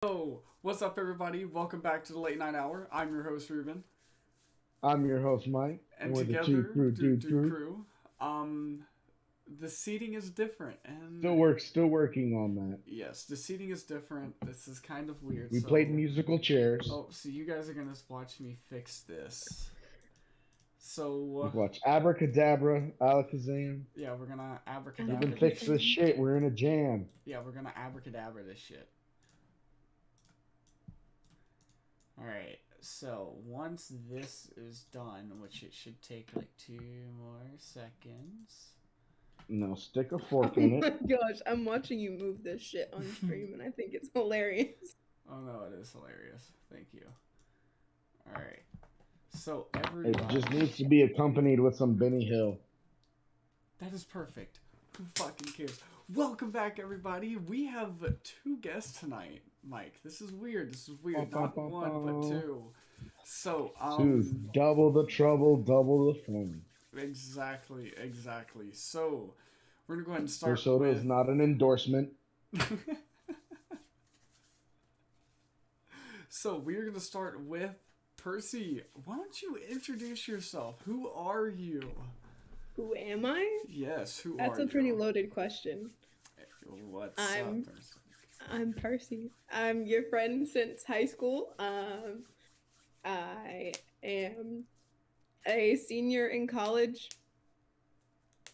Yo, what's up, everybody? Welcome back to the Late Night Hour. I'm your host, Ruben, I'm your host, Mike, and and we're the Two together, Crew Dude Dude Dude Crew. Crew, um, the seating is different, and Still working on that. yes, the seating is different. This is kind of weird. We played So, musical chairs. so you guys are gonna watch me fix this. We So, watched Abracadabra, Alakazam. yeah, we're gonna Ruben abracadabra this fix this shit. shit. We're in a jam. Yeah, we're gonna abracadabra this shit. All right. So once this is done, which it should take like 2 more seconds. No, stick a fork Oh in my it. gosh, I'm watching you move this shit on stream and I think it's hilarious. Oh no, it is hilarious. Thank you. All right. So It everybody, just needs to be accompanied with some Benny Hill. that is perfect. Who fucking cares? Welcome back, everybody. We have two guests tonight, Mike. This is weird. This is weird. Not one, but two. So Two's double the trouble, double the fun. exactly. So we're gonna go ahead and Her start soda is with. not an endorsement. So we're gonna start with Percy. Why don't you introduce yourself? Who are you? Who am I? Yes, who That's are a pretty you? loaded question. What's I'm- up, Percy? I'm Percy. I'm your friend since high school. I am a senior in college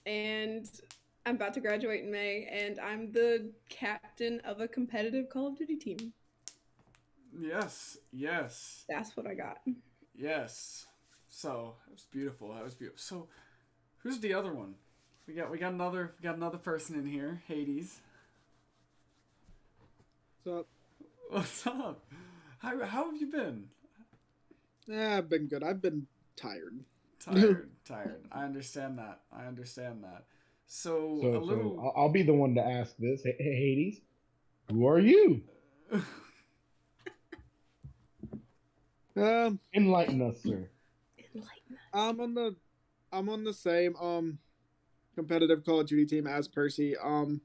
and I'm about to graduate in May and I'm the captain of a competitive Call of Duty team. Yes. That's what I got. Yes. So that was beautiful. That was beautiful. So who's the other one? We got another person in here. Hades. What's up? What's up? How have you been? Yeah, I've been good. I've been tired. Tired. I understand that. So a So little. I'll be the one to ask this. Hey, Hades, who are you? Um, Enlighten us, sir. Enlighten. I'm on the same competitive Call of Duty team as Percy. I've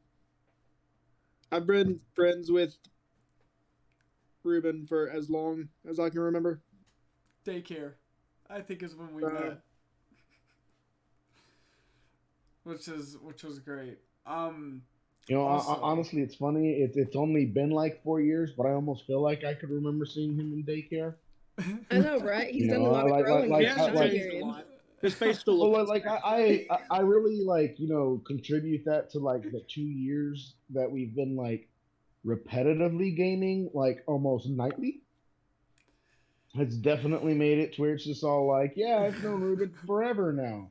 been friends with Ruben for as long as I can remember. Daycare, I think is when we Uh, met, which was great. Also, Honestly, it's funny. It's only been like 4 years, but I almost feel like I could remember seeing him in daycare. I know, right? He's You done a know, lot of like- growing like- in He that hasn't like- changed period. a lot. His face still Well, looks like I really like contribute that to like the 2 years that we've been like repetitively gaming like almost nightly. It's definitely made it to where it's just all like, yeah, I've known Ruben forever now.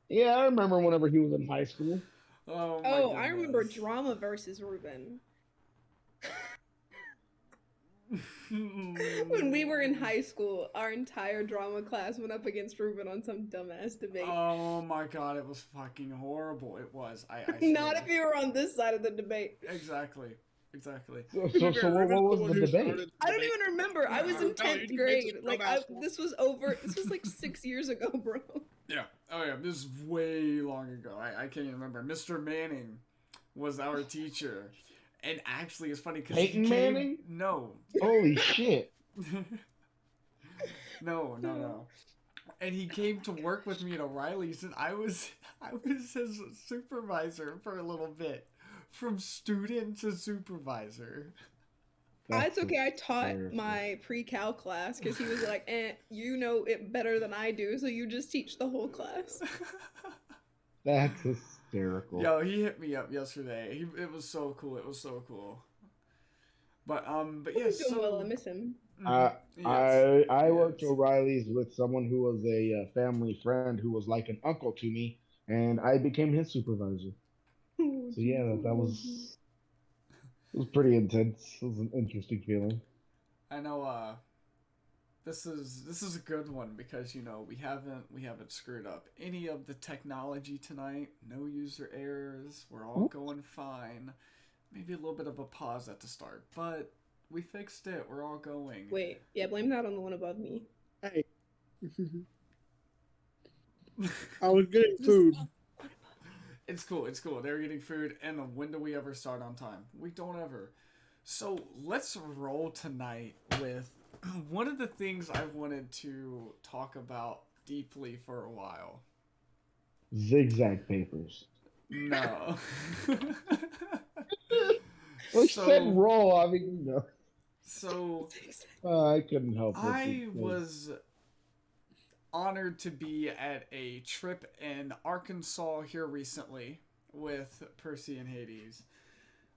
Yeah, I remember whenever he was in high school. oh my Oh, I remember goodness. Drama versus Ruben. When we were in high school, our entire drama class went up against Ruben on some dumbass debate. Oh my god, it was fucking horrible. It was. I Not swear. if you were on this side of the debate. Exactly. So what was the debate? I don't even remember. I was in No, you 10th did grade. this Like, basketball. this was like 6 years ago, bro. Yeah. Oh yeah. This is way long ago. I can't even remember. Mr. Manning was our teacher, and actually, it's funny because Peyton he came. Manning? No. Holy shit! No. And he came to work with me at O'Reilly's, and I was his supervisor for a little bit, from student to supervisor. It's okay. I taught hysterical. my pre-cal class because he was like, you know it better than I do, so you just teach the whole class. That's hysterical. Yo, he hit me up yesterday. It was so cool. But yeah. He's doing well. I So miss him. yes, I worked yes. O'Reilly's with someone who was a family friend who was like an uncle to me, and I became his supervisor. So yeah, that was it was pretty intense. It was an interesting feeling. I know. This is a good one because we haven't screwed up any of the technology tonight. No user errors. We're all going fine. Maybe a little bit of a pause at the start, but we fixed it. We're all going. Wait, yeah, blame that on the one above me. Hey, I was getting food. It's cool. They're getting food, and when do we ever start on time? We don't ever. So let's roll tonight with one of the things I wanted to talk about deeply for a while. Zigzag papers. No. Like said so, roll. I mean, you know. so I couldn't help it. I was honored to be at a trip in Arkansas here recently with Percy and Hades,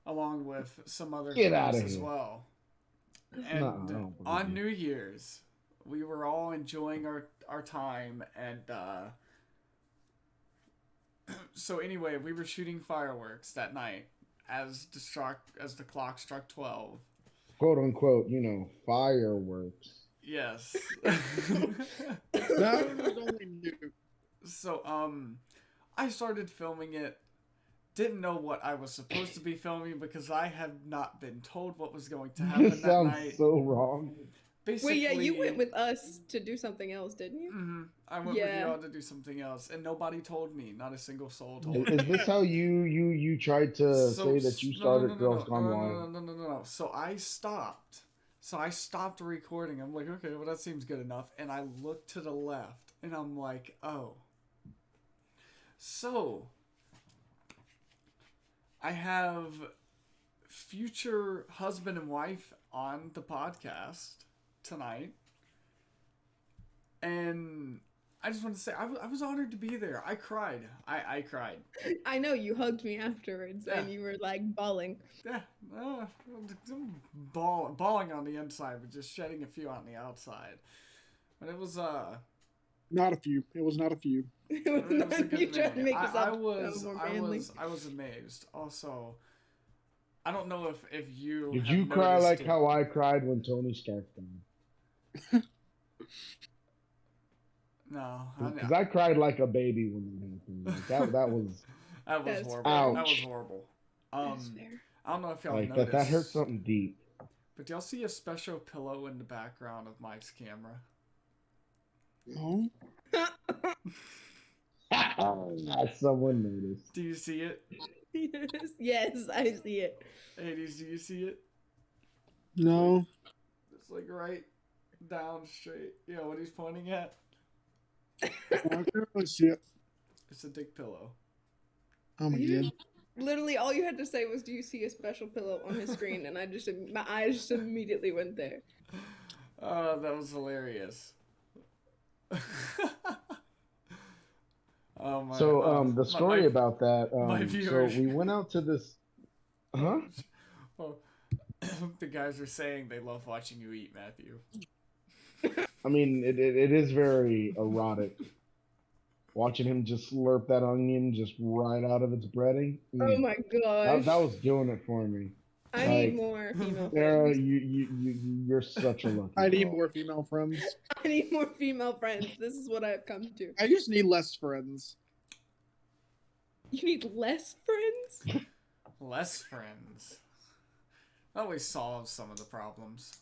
along with some other Get friends outta as here. well. And Nuh-uh, I don't believe on you. New Year's, we were all enjoying our time, and so anyway, we were shooting fireworks that night as the clock struck 12. Quote unquote, you know, fireworks. Yes. That was only new. So I started filming it. Didn't know what I was supposed to be filming because I had not been told what was going to happen This that sounds night. so wrong. Basically, Wait, yeah, you went with us to do something else, didn't you? Mm-hmm. I went with Yeah. y'all to do something else, and nobody told me. Not a single soul told Is me. this how you tried to say that you started Girls Gone Wild? No. So I stopped. Recording. I'm like, okay, well that seems good enough. And I looked to the left, and I'm like, oh. So I have future husband and wife on the podcast tonight, and I just want to say I was honored to be there. I cried. I cried. I know you hugged me afterwards, and Yeah. you were like bawling. Yeah, bawling on the inside, but just shedding a few on the outside. But it was Not a few. It was not a few. it was a good You tried to minute. make I yourself was more manly. I was amazed. Also, I don't know if you Did have you cry noticed like it. how I cried when Tony Stark died? No, Because I cried like a baby when that happened. Like, that was that was That's horrible. fair. That was Ouch. horrible. That's fair. I don't know if y'all like noticed. that hurt something deep. But y'all see a special pillow in the background of Mike's camera? No. Someone noticed. Do you see it? Yes, I see it. Hades, do you see it? No. It's like right down straight. You know what he's pointing at? I can't really see it. It's a dick pillow. Oh my You god. Literally, all you had to say was, "Do you see a special pillow on his screen?" And my eyes just immediately went there. Oh, that was hilarious. Oh my. So the story my- about that. my So viewers- we went out to this. Huh? Well, the guys are saying they love watching you eat, Matthew. I mean, it is very erotic. Watching him just slurp that onion just right out of its breading. Oh my gosh! That was doing it for me. I need like- more female Sarah, friends. you're such a lucky. I need girl. more female friends. I need more female friends. This is what I've come to. I just need less friends. You need less friends? Less friends. That always solves some of the problems.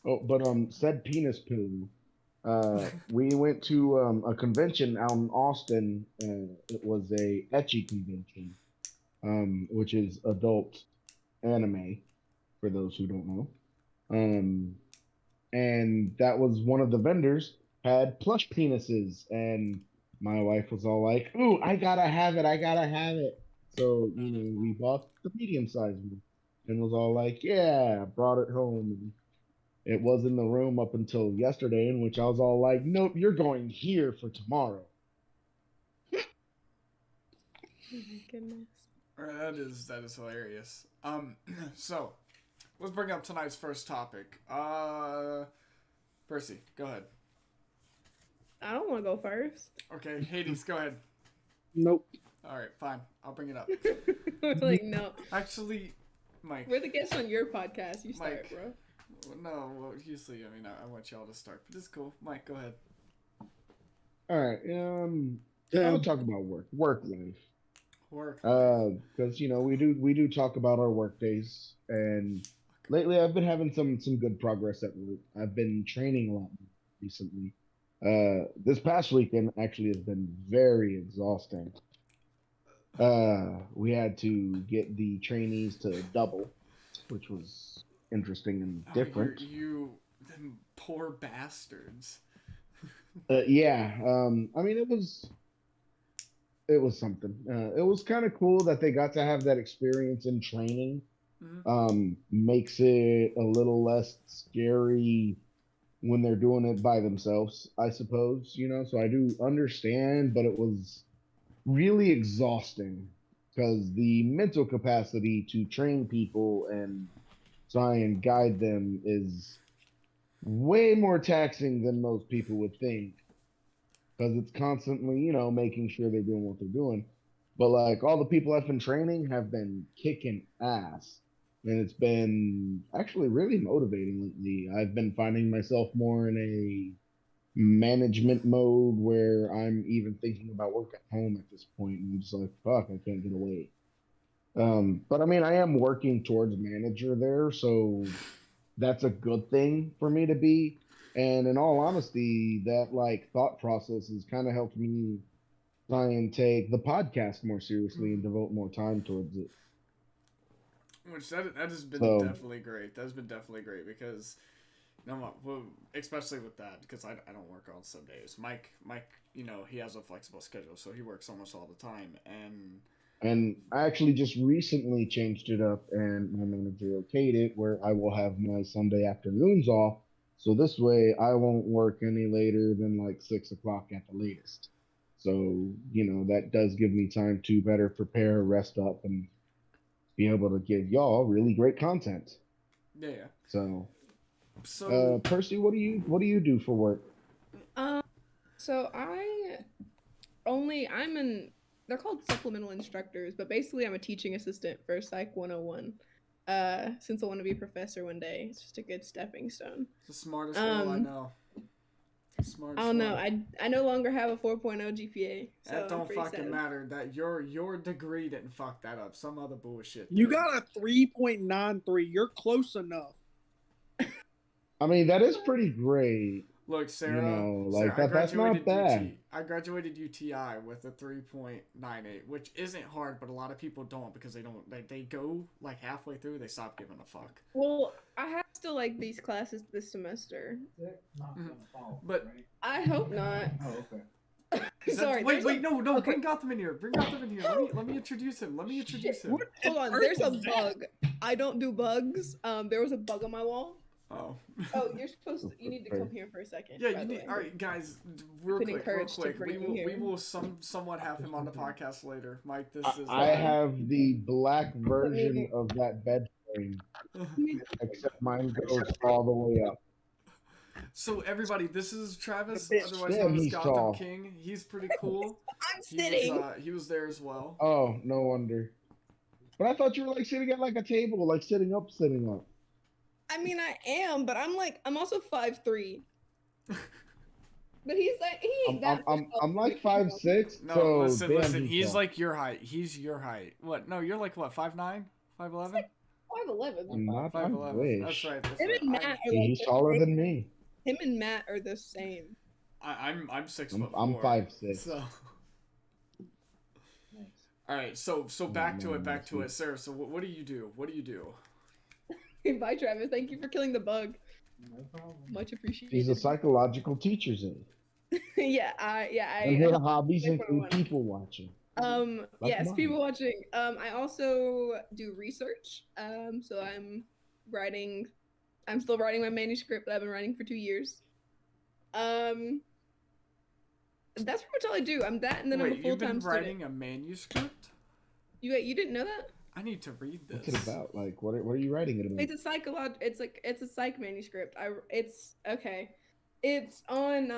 Oh, but said penis poo. We went to a convention out in Austin. It was a ecchi convention, which is adult anime, for those who don't know. And that was one of the vendors had plush penises, and my wife was all like, "Ooh, I gotta have it." So we bought the medium sized one, and was all like, "Yeah," brought it home. And it was in the room up until yesterday, in which I was all like, "Nope, you're going here for tomorrow." Oh my goodness. That is hilarious. So let's bring up tonight's first topic. Percy, go ahead. I don't want to go first. Okay, Hades, go ahead. Nope. All right, fine. I'll bring it up. Like, no. Actually, Mike. We're the guests on your podcast. You start, Mike. bro. No, well, usually, I mean, I want y'all to start, but it's cool. Mike, go ahead. All right, Yeah. I'll talk about work life, Work. because we do talk about our work days, and lately I've been having some good progress at work. I've been training a lot more recently. This past weekend actually has been very exhausting. We had to get the trainees to double, which was interesting and Oh, different. them poor bastards. Yeah, I mean, it was something. It was kind of cool that they got to have that experience in training. Mhm. Makes it a little less scary when they're doing it by themselves, I suppose, So I do understand, but it was really exhausting because the mental capacity to train people and try and guide them is way more taxing than most people would think because it's constantly, making sure they're doing what they're doing. But like all the people I've been training have been kicking ass. And it's been actually really motivating lately. I've been finding myself more in a management mode where I'm even thinking about work at home at this point. And I'm just like, fuck, I can't get away. But I mean, I am working towards manager there, so that's a good thing for me to be. And in all honesty, that like thought process has kind of helped me try and take the podcast more seriously and devote more time towards it. Which that has been So, definitely great. That has been definitely great because well, especially with that because I don't work on some days. Mike, he has a flexible schedule, so he works almost all the time, and and I actually just recently changed it up, and my manager okayed it where I will have my Sunday afternoons off. So this way, I won't work any later than like 6 o'clock at the latest. So, that does give me time to better prepare, rest up, and be able to give y'all really great content. yeah, yeah. So, So Percy, what do you do for work? Um, so I'm an they're called supplemental instructors, but basically I'm a teaching assistant for Psych 101. Since I want to be a professor one day, it's just a good stepping stone. the smartest girl I Um, know. I Smartest don't know. one. I no longer have a 4.0 GPA, That so I'm don't pretty fucking sad. matter. That your degree didn't fuck that up. Some other bullshit. You Did. got a 3.93. You're close enough. I mean, that is pretty great. Look, Like I that's not graduated bad. UT. I graduated UTI with a 3.98, which isn't hard, but a lot of people don't because they go like halfway through, they stop giving a fuck. Well, I have still like these classes this semester. But I hope not. Oh, okay. Sorry. wait, no, okay. bring Gotham in here. Bring Gotham in here. Let me introduce him. Let me introduce him. Hold on. There's a bug. I don't do bugs. There was a bug on my wall. Oh. Oh, you need to come here for a second. Yeah, by you the need. way. All right, guys, real Been quick. encouraged to bring you We here. will somewhat have him on the podcast later. Mike, this is. I have the black version of that bed frame, except mine goes all the way up. So everybody, this is Travis, Bitch. otherwise Damn, known as he's Gotham tall. King. He's pretty cool. I'm sitting. He was there as well. Oh, no wonder. But I thought you were like sitting at like a table, like sitting up, sitting up. I mean, I am, but I'm also 5'3". But he's like he ain't that. I'm like 5'6". No, so listen. damn, He's tall. like your height. He's your height. What? No, you're like what? 5'9", 5'11"? 5'11". I'm not. I 5'11". wish. That's right. That's Him right. and Matt are See, like he's the taller same. than me. Him and Matt are the same. I'm 6 I'm foot. I'm 4, 5'6". So. All right. So back to it, Sarah. So what do you do? What do you do? Bye, Travis. Thank you for killing the bug. No problem. Much appreciated. She's a psychological teacher's aide. yeah, And her I hobbies Psych include 101. people watching. Like Yes, mine. people watching. I also do research. So I'm still writing my manuscript that I've been writing for 2 years. That's pretty much all I do. I'm that, and then I'm a Wait, you've full-time been writing student. a manuscript? You didn't know that? I need to read this. What's it about? Like, what are you writing it about? It's a psych manuscript. It's okay. It's on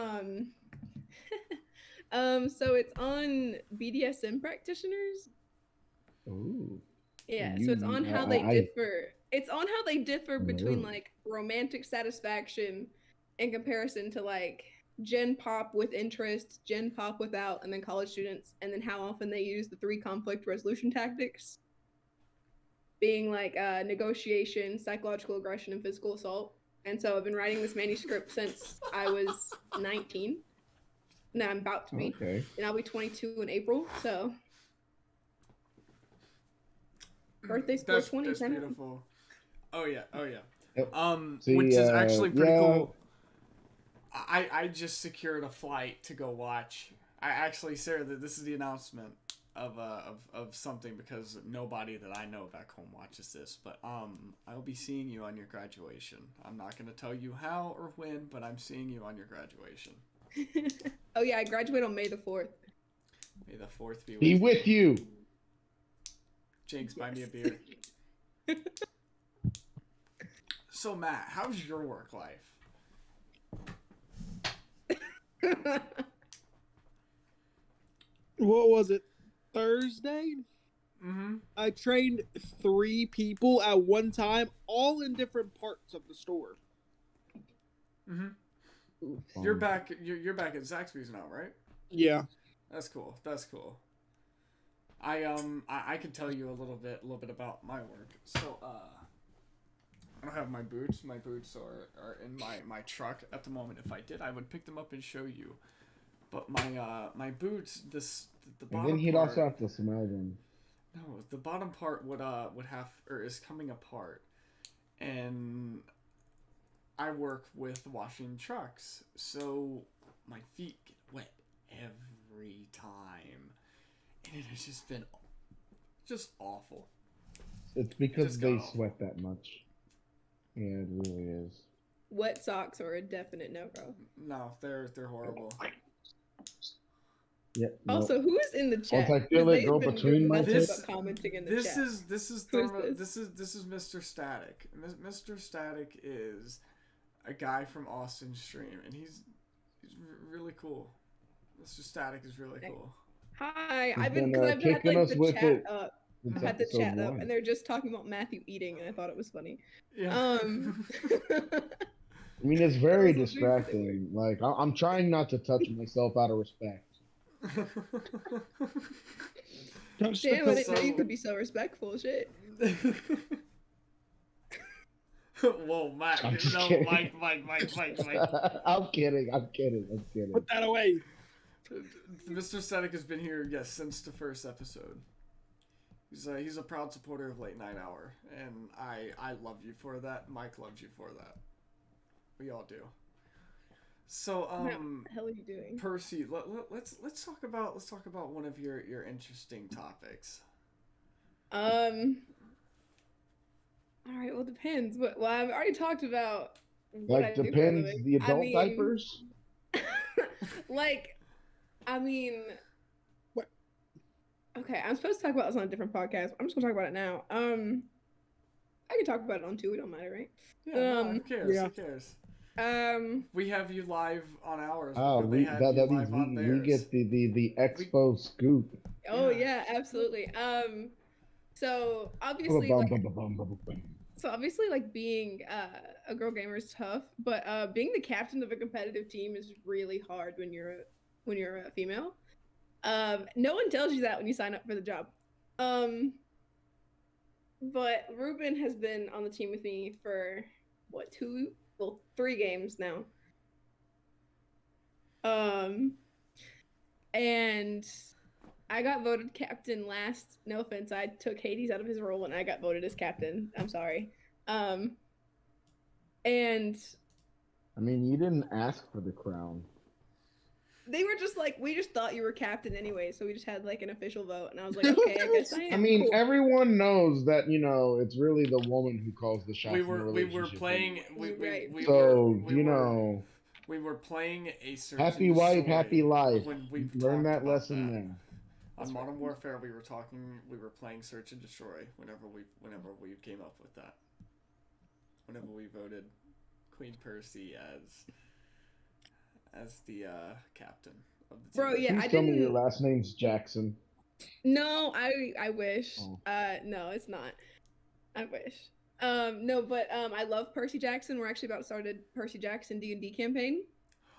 so it's on BDSM practitioners. Ooh. Yeah, You- so it's on how they I- differ. It's on how they differ between Ooh. like romantic satisfaction in comparison to like Gen Pop with interest, Gen Pop without, and then college students, and then how often they use the 3 conflict resolution tactics, being like negotiation, psychological aggression, and physical assault. And so I've been writing this manuscript since I was 19. Now I'm about to be, Okay. and I'll be 22 in April. So Birthday's That's 420. that's 10. beautiful. Oh yeah, oh yeah. Yep. Which See, is actually pretty yeah. cool. I just secured a flight to go watch. I actually, Sarah, this is the announcement of something because nobody that I know back home watches this. But I will be seeing you on your graduation. I'm not gonna tell you how or when, but I'm seeing you on your graduation. Oh yeah, I graduate on May the 4th. May the 4th be with Be you. with you. Jinx, buy me a beer. So Matt, how's your work life? What was it? Thursday? Mm-hmm. I trained 3 people at one time, all in different parts of the store. Mm-hmm. You're back. You're back at Zaxby's now, right? Yeah. That's cool. That's cool. I can tell you a little bit about my work. So I don't have my boots. My boots are in my truck at the moment. If I did, I would pick them up and show you. But my boots, the And bottom then he'd part, also have to smell them. no, the bottom part would have or is coming apart, and I work with washing trucks, so my feet get wet every time, and it has just been just awful. It's because Just they got awful. sweat that much. Yeah, it really is. Wet socks are a definite no-go. No, they're horrible. Yep. Also, who is in the chat? I feel 'Cause it they've go been between doing my nothing This- but commenting in the This chat. is Who is this is Mr. Static. Mr. Static is a guy from Austin Stream, and he's really cool. Mr. Static is really cool. Hi, He's I've been been, because I've had kicking like us the with chat it up. since I've had the episode chat up, 1. and they're just talking about Matthew eating, and I thought it was funny. Yeah. I mean, it's very That was really weird. distracting. Like, I'm trying not to touch myself out of respect. Damn, I didn't know you So- could be so respectful. Shit. Whoa, Matt! I'm just No, kidding. Mike. I'm kidding. Put that away. Mr. Static has been here, yes, since the first episode. He's a proud supporter of Late Night Hour, and I love you for that. Mike loves you for that. We all do. So What the hell are you doing? Percy, let's talk about one of your interesting topics. All right. Well, it depends. Well, I've already talked about. what I Like, do for a depends. living. The adult I mean, diapers. Like, I mean, What? Okay, I'm supposed to talk about this on a different podcast. I'm just gonna talk about it now. I can talk about it on two. It don't matter, right? Yeah, no, who Um, cares? yeah. Who cares? Um, We have you live on ours. Oh, before they had you that live means on we theirs. get the expo scoop. oh Yeah. yeah, absolutely. So obviously, like, being a girl gamer is tough, but being the captain of a competitive team is really hard when you're a female. No one tells you that when you sign up for the job. But Ruben has been on the team with me for what, 3 games now. And I got voted captain last. No offense, I took Hades out of his role and I got voted as captain. I'm sorry. And I mean, you didn't ask for the crown. they were just like, we just thought you were captain anyway, so we just had like an official vote, and I was like, okay, I guess I am. I mean, Cool. everyone knows that it's really the woman who calls the shots. We in the were relationship playing. Right. We were playing a search happy and wife, destroy happy life. When we Learn talked that about lesson that. now. On Modern Warfare, we were playing Search and Destroy whenever we came up with that. Whenever we voted Queen Percy as the captain of the team. Bro, yeah, Please I tell me your didn't. last name's Jackson. No, I wish. Oh. No, it's not. I wish. No, but I love Percy Jackson. We're actually about to start a Percy Jackson D&D campaign.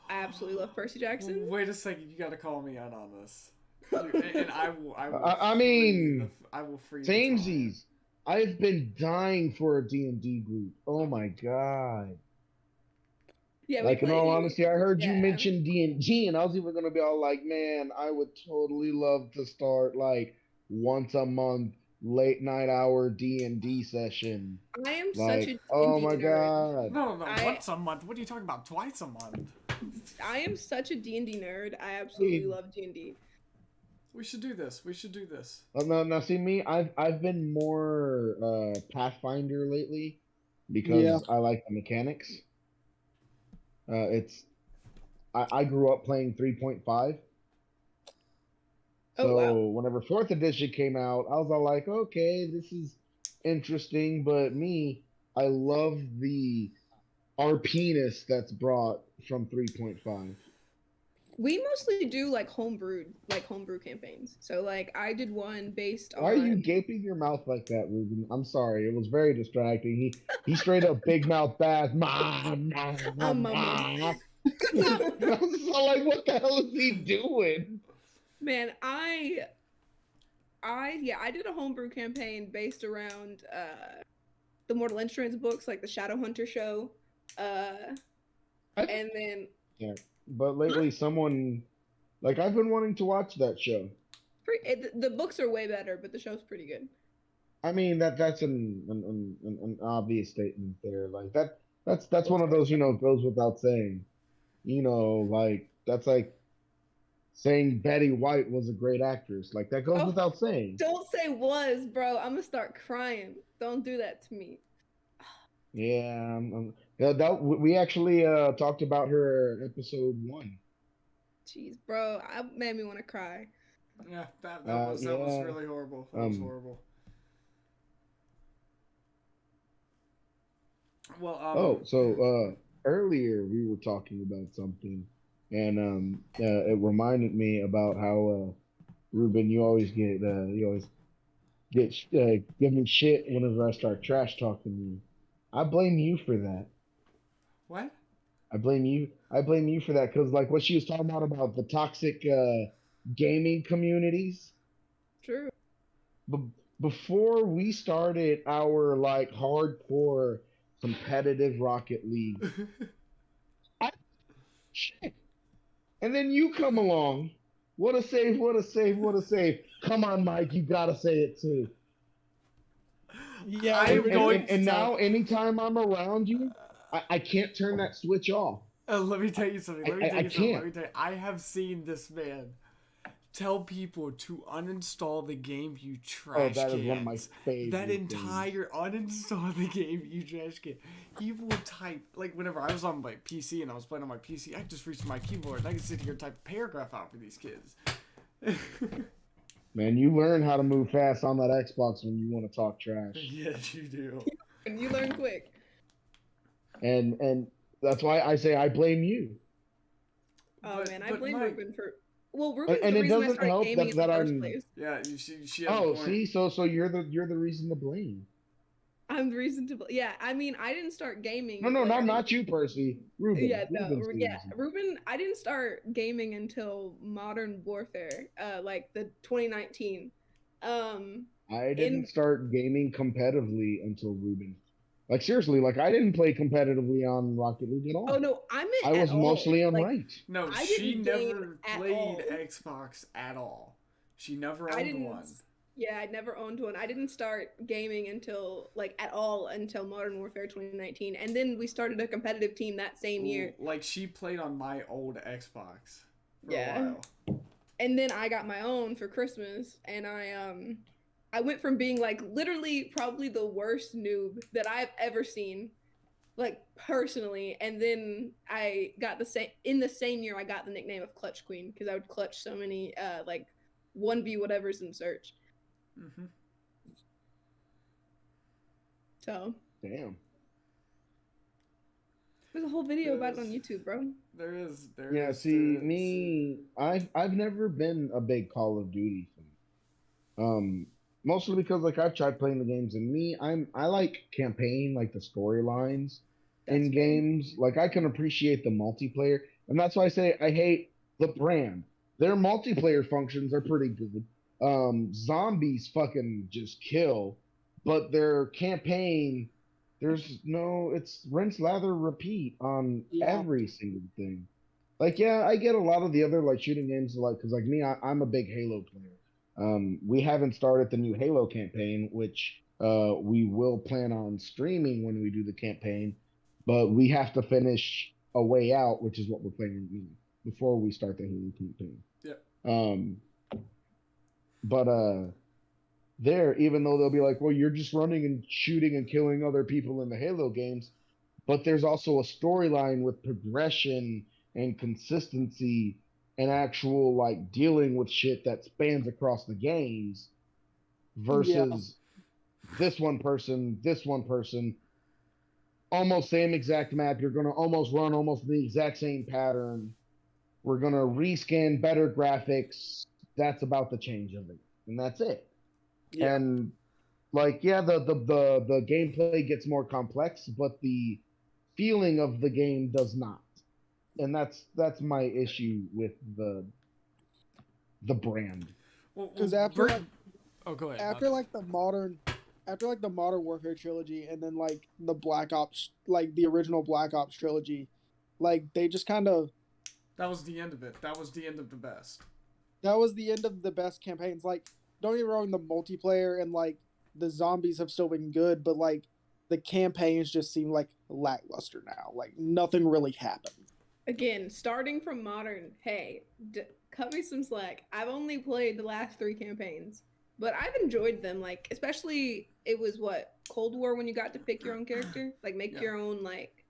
I absolutely love Percy Jackson. Wait a second, you got to call me out on this. And I will. I mean, I will free. the time. Samesies. I've been dying for a D&D group. Oh my god. Yeah, we Like, in all played- honesty, I heard you yeah. mention D&D, and I was even gonna be all like, man, I would totally love to start like once a month late night hour D&D session. I am such Like, a oh D&D my nerd. god. No, I- once a month. What are you talking about? Twice a month. I am such a D&D nerd. I absolutely Dude. love D&D. We should do this. We should do this. Oh, no, now see me, I've been more Pathfinder lately because Yeah. I like the mechanics. I grew up playing 3.5. Oh, So wow. whenever fourth edition came out, I was all like, okay, this is interesting, but I love the RPness that's brought from 3.5. We mostly do like homebrew campaigns. So like I did one based Why are you on gaping your mouth like that, Ruben? I'm sorry, it was very distracting. He straight up big mouth bass. Ma, ma, ma, Um, um, um. ma. I was all like, what the hell is he doing? Man, I did a homebrew campaign based around the Mortal Instruments books, like the Shadowhunter show. And then Yeah, but lately someone like I've been wanting to watch that show. the books are way better, but the show's pretty good. I mean that's an obvious statement there. Like that's one of those goes without saying. Like that's like saying Betty White was a great actress. Like that goes Oh, without saying. Don't say was, bro. I'm gonna start crying. Don't do that to me. Yeah, yeah. We actually talked about her episode 1. Jeez, bro, I made me want to cry. Yeah, that was yeah. really horrible. That was horrible. Well, Oh, so earlier we were talking about something, and it reminded me about how Ruben, you always give me shit whenever I start trash talking you. I blame you for that. what? I blame you. I blame you for that because like what she was talking about the toxic gaming communities. True. But before we started our like hardcore competitive Rocket League, shit. And then you come along. What a save, what a save, what a save. Come on, Mike, you gotta say it too. Yeah, I am we're going gonna- to And tell- now anytime I'm around you, I can't turn that switch off. Let me tell you something. Let me I tell you something. Let can't. me tell you. I have seen this man tell people to uninstall the game, you trash That is one of my cans. favorite That things. entire uninstall the game, you trash can. He will type, like whenever I was on my PC and I was playing on my PC, I just reached my keyboard and I could sit here and type a paragraph out for these kids. Man, you learn how to move fast on that Xbox when you want to talk trash. Yes, you do. And you learn quick. And that's why I say I blame you. Oh But- man, I but blame Mike- Ruben for. Well, Ruben's And the it reason I doesn't started help gaming in that the first I'm- place. Yeah, she has a Oh, point. see, so you're the reason to blame. I'm the reason to. Yeah, I mean, I didn't start gaming. No, like, I not you, Percy. Ruben. Yeah, no, Ruben's the yeah, reason. Ruben. I didn't start gaming until Modern Warfare, like the 2019. I didn't start gaming competitively until Ruben. Like seriously, like I didn't play competitively on Rocket League at all. Oh no, I meant I was at all. mostly on Like, ranked. No, I she didn't never game at played all. Xbox at all. She never I owned didn't. one. Yeah, I never owned one. I didn't start gaming until at all until Modern Warfare 2019, and then we started a competitive team that same year. Like she played on my old Xbox for Yeah. a while. And then I got my own for Christmas, and I went from being like literally probably the worst noob that I've ever seen, like personally, and then I got in the same year I got the nickname of Clutch Queen because I would clutch so many like 1v whatevers in search. Mm-hmm. So Damn. there's a whole video about it on Yes. YouTube, bro. There is. Yeah, see, me, I've never been a big Call of Duty fan. Mostly because like I've tried playing the games, and I like campaign, like the storylines in That's fair. games. Like I can appreciate the multiplayer, and that's why I say I hate the brand. Their multiplayer functions are pretty good. Zombies fucking just kill, but their campaign, it's rinse, lather, repeat on Yeah. every single thing. Like, yeah, I get a lot of the other like shooting games, like because like me, I'm a big Halo player. We haven't started the new Halo campaign, which we will plan on streaming when we do the campaign, but we have to finish A Way Out, which is what we're playing before we start the Halo campaign. Yeah. But there, even though they'll be like, well, you're just running and shooting and killing other people in the Halo games, but there's also a storyline with progression and consistency and actual like dealing with shit that spans across the games versus this one person, almost same exact map. You're gonna almost run almost the exact same pattern. We're gonna rescan better graphics. That's about the change of it, and that's it. Yeah. And like, yeah, the gameplay gets more complex, but the feeling of the game does not. And that's my issue with the brand. Because after like, oh, go ahead. after like the modern Warfare trilogy, and then like the Black Ops, like the original Black Ops trilogy, like they just kind of, that was the end of it. That was the end of the best. that was the end of the best campaigns. Like, don't get me wrong, the multiplayer and like the zombies have still been good, but like the campaigns just seem like lackluster now. Like nothing really happened. Again, starting from modern, hey, cut me some slack. I've only played the last 3 campaigns, but I've enjoyed them. Like, especially it was what, Cold War, when you got to pick your own character, like make your own, like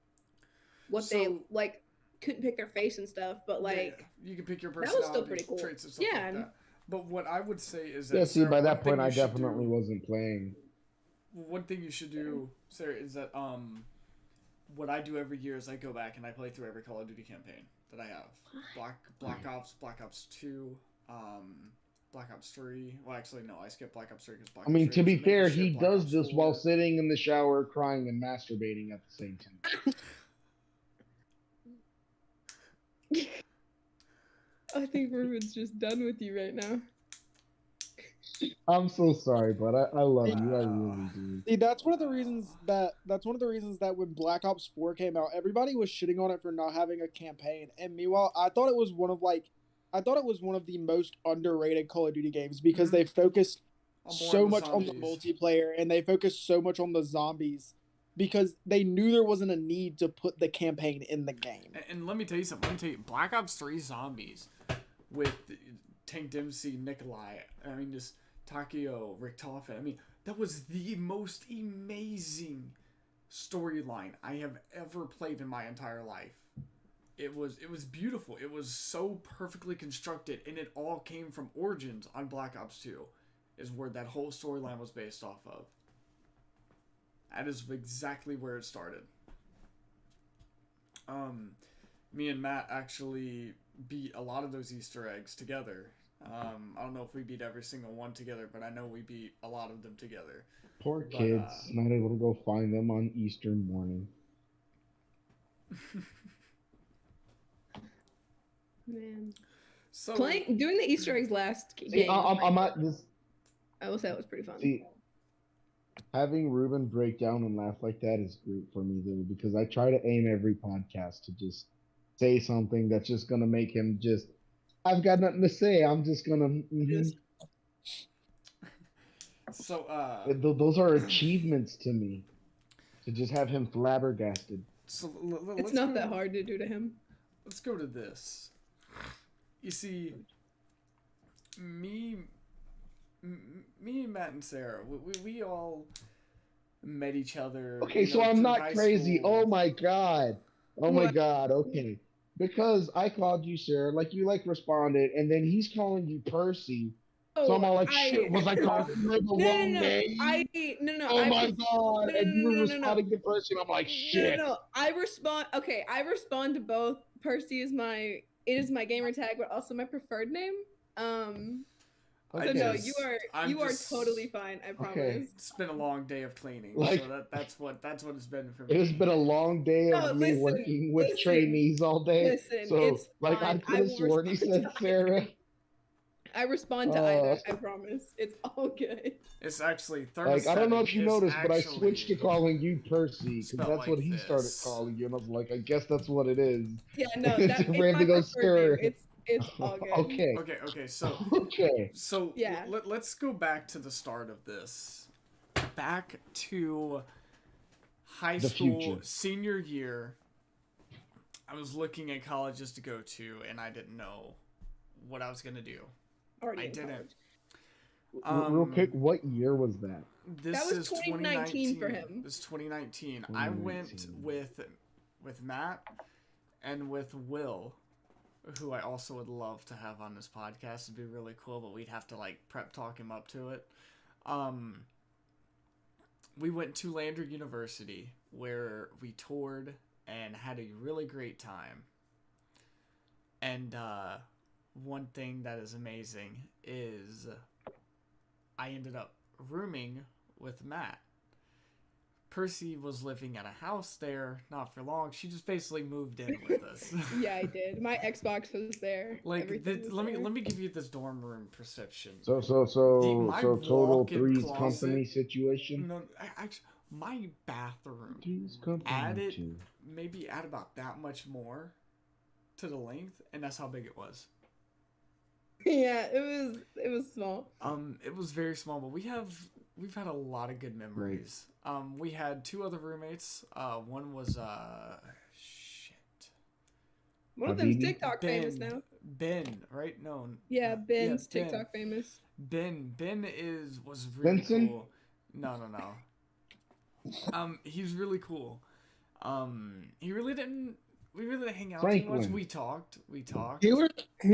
what they like couldn't pick their face and stuff, but like you can pick your that was personality still pretty cool. traits and stuff like that. But what I would say is that Yeah, see, Sarah, by one that point, thing I you should definitely do- wasn't playing. One thing you should do, Sarah, is that what I do every year is I go back and I play through every Call of Duty campaign that I have. Black Ops, Black Ops 2, Black Ops 3. Well, actually, no, I skipped Black Ops 3 because Black I mean, Ops 3 to be doesn't make fair, a shit. he Black does Ops this 4. while sitting in the shower, crying and masturbating at the same time. I think Ruben's just done with you right now. I'm so sorry, but I love you. I really do. See, that's one of the reasons that when Black Ops 4 came out, everybody was shitting on it for not having a campaign. And meanwhile, I thought it was one of the most underrated Call of Duty games because they focused so much on the multiplayer and they focused so much on the zombies because they knew there wasn't a need to put the campaign in the game. And let me tell you something. Black Ops 3 zombies with Tank Dempsey, Nikolai, I mean, just Takeo, Richtofen. I mean, that was the most amazing storyline I have ever played in my entire life. It was beautiful. It was so perfectly constructed, and it all came from Origins on Black Ops 2, is where that whole storyline was based off of. That is exactly where it started. Me and Matt actually beat a lot of those Easter eggs together. I don't know if we beat every single one together, but I know we beat a lot of them together. Poor kids, not able to go find them on Easter morning. Man. So Doing the Easter eggs last game. See, I'm not this. I will say it was pretty fun. See, having Ruben break down and laugh like that is great for me, though, because I try to aim every podcast to just say something that's just gonna make him just. I've got nothing to say. I'm just gonna. So those are achievements to me. To just have him flabbergasted. So it's not that hard to do to him. Let's go to this. You see, me, Matt, and Sarah, we all met each other. Okay, so I'm not crazy. School. Oh my god. Oh my god. Okay. Because I called you Sarah, like you responded, and then he's calling you Percy. So I'm all like, shit, was I calling her the wrong name? Oh my god. And you were responding to Percy, and I'm like, shit. No. I respond to both. Percy is my gamer tag, but also my preferred name. So no, you are totally fine. I promise. Okay. It's been a long day of cleaning, like, so that's what it's been for me. It's been a long day of me working with trainees all day. So like I could have sworn he said Sarah. I respond to either. I promise. It's all good. It's actually like I don't know if you noticed, but I switched to calling you Percy because that's like what he started calling you, and I was like, I guess that's what it is. Yeah, no, Randy goes, Sarah. It's all good. Okay. Okay. So Okay. Yeah. let's go back to the start of this. Back to high The school future. senior year. I was looking at colleges to go to, and I didn't know what I was gonna do. Already I in didn't. college. Real quick, what year was that? This That was is 2019 for him. This is 2019. I went 2019. with Matt and with Will, who I also would love to have on this podcast. It'd be really cool, but we'd have to like prep talk him up to it. We went to Lander University where we toured and had a really great time. And one thing that is amazing is I ended up rooming with Matt. Percy was living at a house there, not for long. She just basically moved in with us. Yeah, I did. My Xbox was there. Like, Everything was let there. me give you this dorm room perception. So my total walk-in Three's closet- Company situation. No, actually, my bathroom Three's Company. added too. maybe add about that much more to the length, and that's how big it was. Yeah, it was small. It was very small, but we've had a lot of good memories. We had two other roommates. One was shit. One of them's Habibi? TikTok famous now. Ben, right? No. Yeah, Ben's Ben. TikTok famous. Ben was really Benson? cool. No. He's really cool. He really didn't. We really didn't hang out too much. Franklin. We talked. He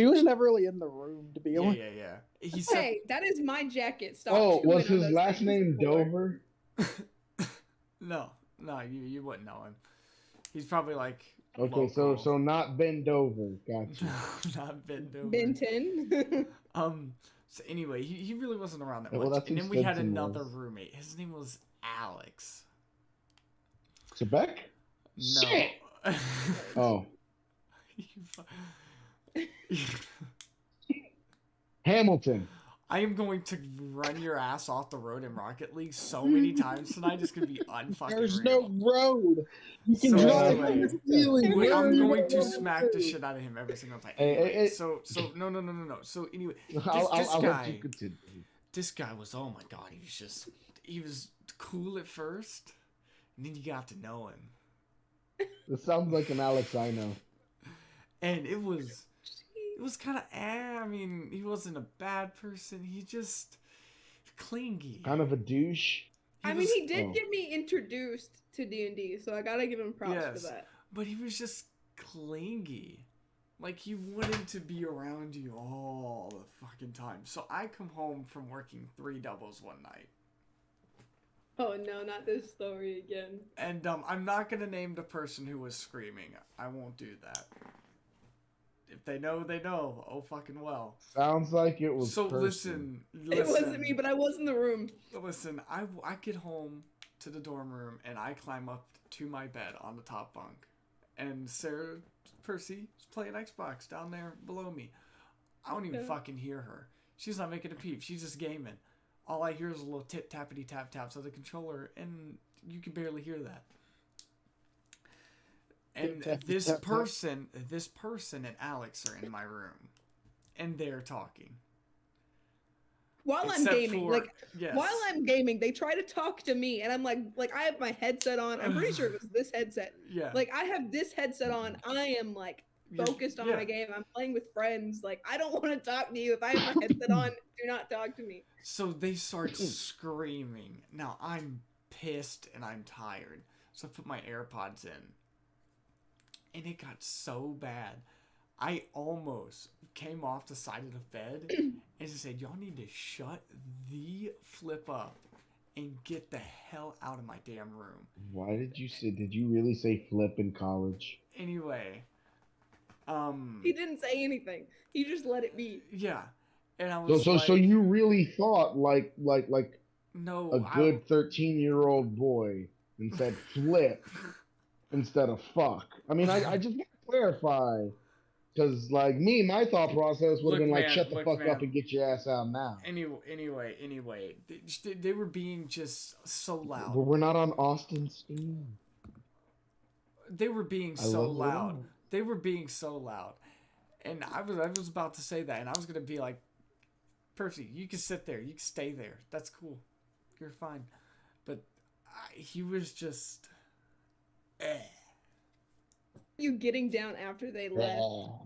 was never really in the room, to be honest. Yeah. He said, Hey, that is my jacket. Stop Oh, chewing was on his those last things. name Dover? no, you wouldn't know him. He's probably like Okay, local. so not Ben Dover. Gotcha. Not Ben Dover. Benton. So anyway, he really wasn't around that Yeah, well, much. that's And who then we had Stetson another was. roommate. His name was Alex. Quebec? No. Shit! Oh, Hamilton. I am going to run your ass off the road in Rocket League so many times tonight. It's gonna be unfucking There's real. no road. You can So drive. anyway, on the ceiling. Wait, Where I'm are you going to going? smack the shit out of him every single time. Hey, Anyway, hey. so no. So anyway, I'll this let guy- you continue. this guy was, oh my god, he was cool at first, and then you got to know him, This sounds like an Alex I know. and it was kind of I mean, he wasn't a bad person. He just clingy. Kind of a douche. I mean, was- he did oh. get me introduced to D&D, so I gotta give him props Yes. for that. But he was just clingy. Like, he wanted to be around you all the fucking time. So I come home from working 3 doubles one night. Oh no, not this story again. And I'm not going to name the person who was screaming. I won't do that. If they know, they know. Oh, fucking well. Sounds like it was. So person. listen. It wasn't me, but I was in the room. Listen, I get home to the dorm room and I climb up to my bed on the top bunk. And Sarah Percy is playing Xbox down there below me. I don't even Yeah. fucking hear her. She's not making a peep. She's just gaming. All I hear is a little tip tappity tap taps of the controller, and you can barely hear that. And Tip-tappity this tap-tap. person and Alex are in my room, and they're talking. While I'm Except gaming, for- like yes. while I'm gaming, they try to talk to me, and I'm like I have my headset on. I'm pretty sure it was this headset. Yeah. Like I have this headset on. I am like You're- focused on yeah. my game. I'm playing with friends. Like I don't want to talk to you. If I have my headset on, do not talk to me. So they start screaming. Now I'm pissed and I'm tired. So I put my AirPods in. And it got so bad. I almost came off the side of the bed and just said, y'all need to shut the flip up and get the hell out of my damn room. Why did you say? Did you really say flip in college? Anyway, He didn't say anything. He just let it be. yeah. And I was So you really thought like no, a good 13-year-old boy and said flip instead of fuck. I mean, I just want to clarify. Because, like, my thought process would Look, have been like, man, shut the look, fuck man. up and get your ass out now. Anyway, they were being just so loud. But we're not on Austin's team. They were being I so love it loud. all. They were being so loud. And I was about to say that, and I was gonna be like, Percy, you can sit there, you can stay there. That's cool. You're fine. But he was just, You getting down after they left,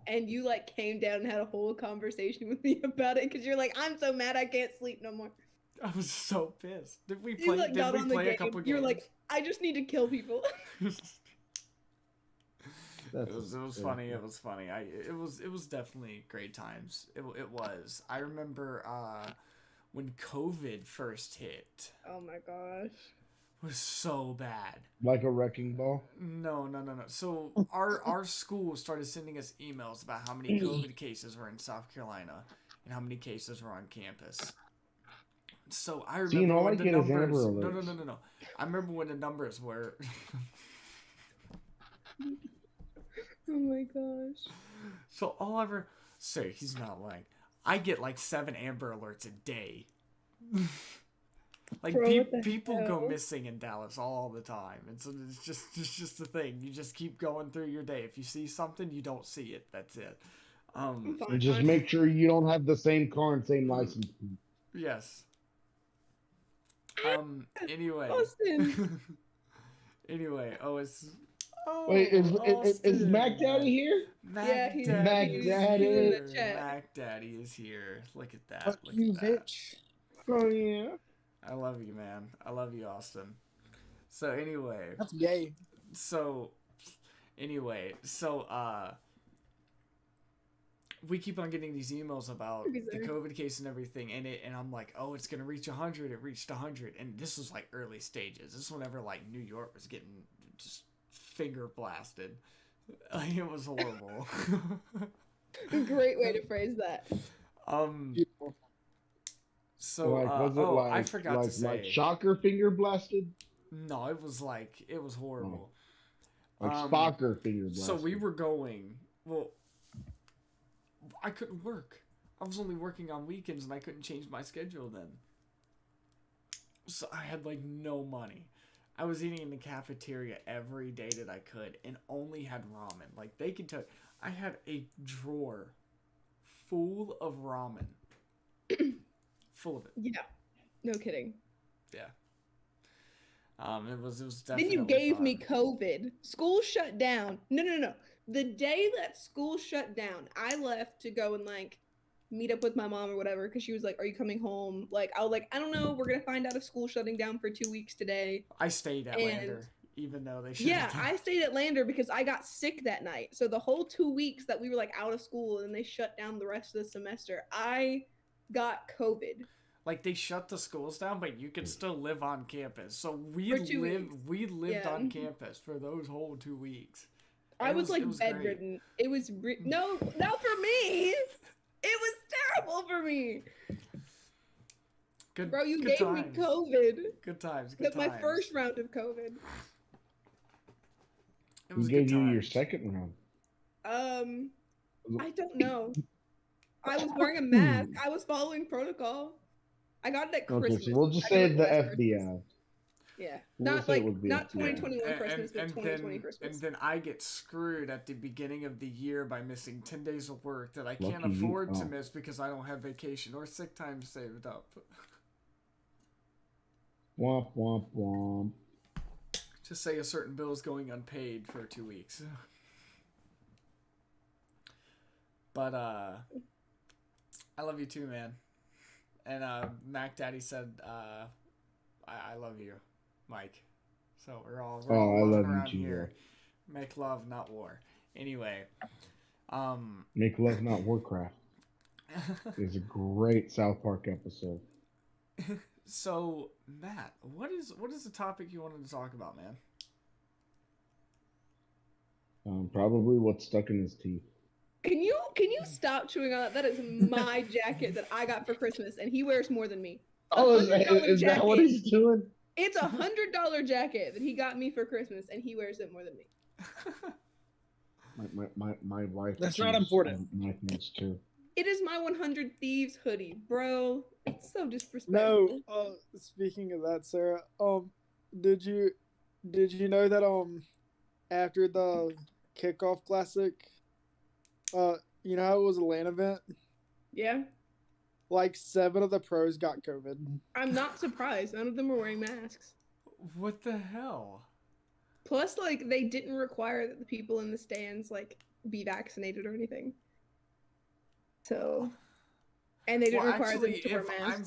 and you like came down and had a whole conversation with me about it because you're like, I'm so mad I can't sleep no more. I was so pissed. Did we You play? like Did got we on the play a game. couple games? You're like, I just need to kill people. It was funny. It was funny. It was definitely great times. It was. I remember when COVID first hit. Oh my gosh. It was so bad. Like a wrecking ball. No. So our school started sending us emails about how many COVID cases were in South Carolina and how many cases were on campus. So I remember all when I the get is numbers. Amber No. Alerts. I remember when the numbers were. Oh my gosh. So all ever say he's not lying. I get like 7 Amber Alerts a day. Like Bro, what the people go hell? missing in Dallas all the time, and so it's just the thing. You just keep going through your day. If you see something, you don't see it. That's it. I'm fine. And just make sure you don't have the same car and same license plate. Yes. Anyway. Austin. Anyway. Wait, is Mac Austin. Daddy here? Yeah, he's Mac he's Daddy. in the chat. Mac Daddy is here. Look at that. Fuck Look you, at that. bitch. Oh yeah. I love you, man. I love you, Austin. So anyway, That's gay. we keep on getting these emails about Could be the there. COVID case and everything, and I'm like, oh, it's gonna reach 100. It reached 100, and this was like early stages. This was whenever like New York was getting just finger blasted. Like, it was horrible. Great way to phrase that. Beautiful. So Like, was it like, I forgot to say. like shocker finger blasted? No, it was horrible. Like Spocker finger blasted. So we were going. Well, I couldn't work. I was only working on weekends, and I couldn't change my schedule then. So I had like no money. I was eating in the cafeteria every day that I could, and only had ramen. Like, they could tell. I had a drawer full of ramen. Full of it. Yeah. No kidding. Yeah. It was Then definitely you gave fun. me COVID. School shut down. No. The day that school shut down, I left to go and like meet up with my mom or whatever because she was like, "Are you coming home?" Like, I was like, "I don't know. We're gonna find out if school's shutting down for 2 weeks today." I stayed at and- Lander, even though they should. Yeah, I stayed at Lander because I got sick that night. So the whole 2 weeks that we were like out of school and they shut down the rest of the semester, I got COVID. Like, they shut the schools down, but you could still live on campus. So we For 2 weeks. we lived Yeah. on campus for those whole 2 weeks. I It was like great. bedridden. It was no, not for me. It was terrible for me. Good, Bro, you good gave me times. COVID. Good times. Good My times. first round of COVID. It Who was gave good you your times. second round? I don't know. I was wearing a mask. I was following protocol. I got it at Okay, Christmas. so we'll just I say got it the last Christmas. FBI. Yeah, We'll not say it like would be not FBI. 2021 Christmas, but 2020 and Christmas. then I get screwed at the beginning of the year by missing 10 days of work that I can't Lucky you. afford to Oh. miss because I don't have vacation or sick time saved up. Womp womp womp. Just say a certain bill is going unpaid for 2 weeks. But I love you too, man. And Mac Daddy said I love you, Mike. So we're all Oh, I loving love you around too, here. Make love, not war. Anyway, Make Love Not Warcraft is a great South Park episode. so Matt, what is the topic you wanted to talk about, man? Probably what's stuck in his teeth. Can you stop chewing on that? That is my jacket that I got for Christmas, and he wears more than me. Oh, is that what he's doing? It's $100 jacket that he got me for Christmas, and he wears it more than me. My wife. That's not uses, important. My things too. It is my 100 Thieves hoodie, bro. It's so disrespectful. No. Speaking of that, Sarah. Did you know that after the kickoff classic, You know how it was a LAN event? Yeah. Like 7 of the pros got COVID. I'm not surprised. None of them were wearing masks. What the hell? Plus, like, they didn't require that the people in the stands, like, be vaccinated or anything. So, and they didn't Well, require actually, them to wear if masks.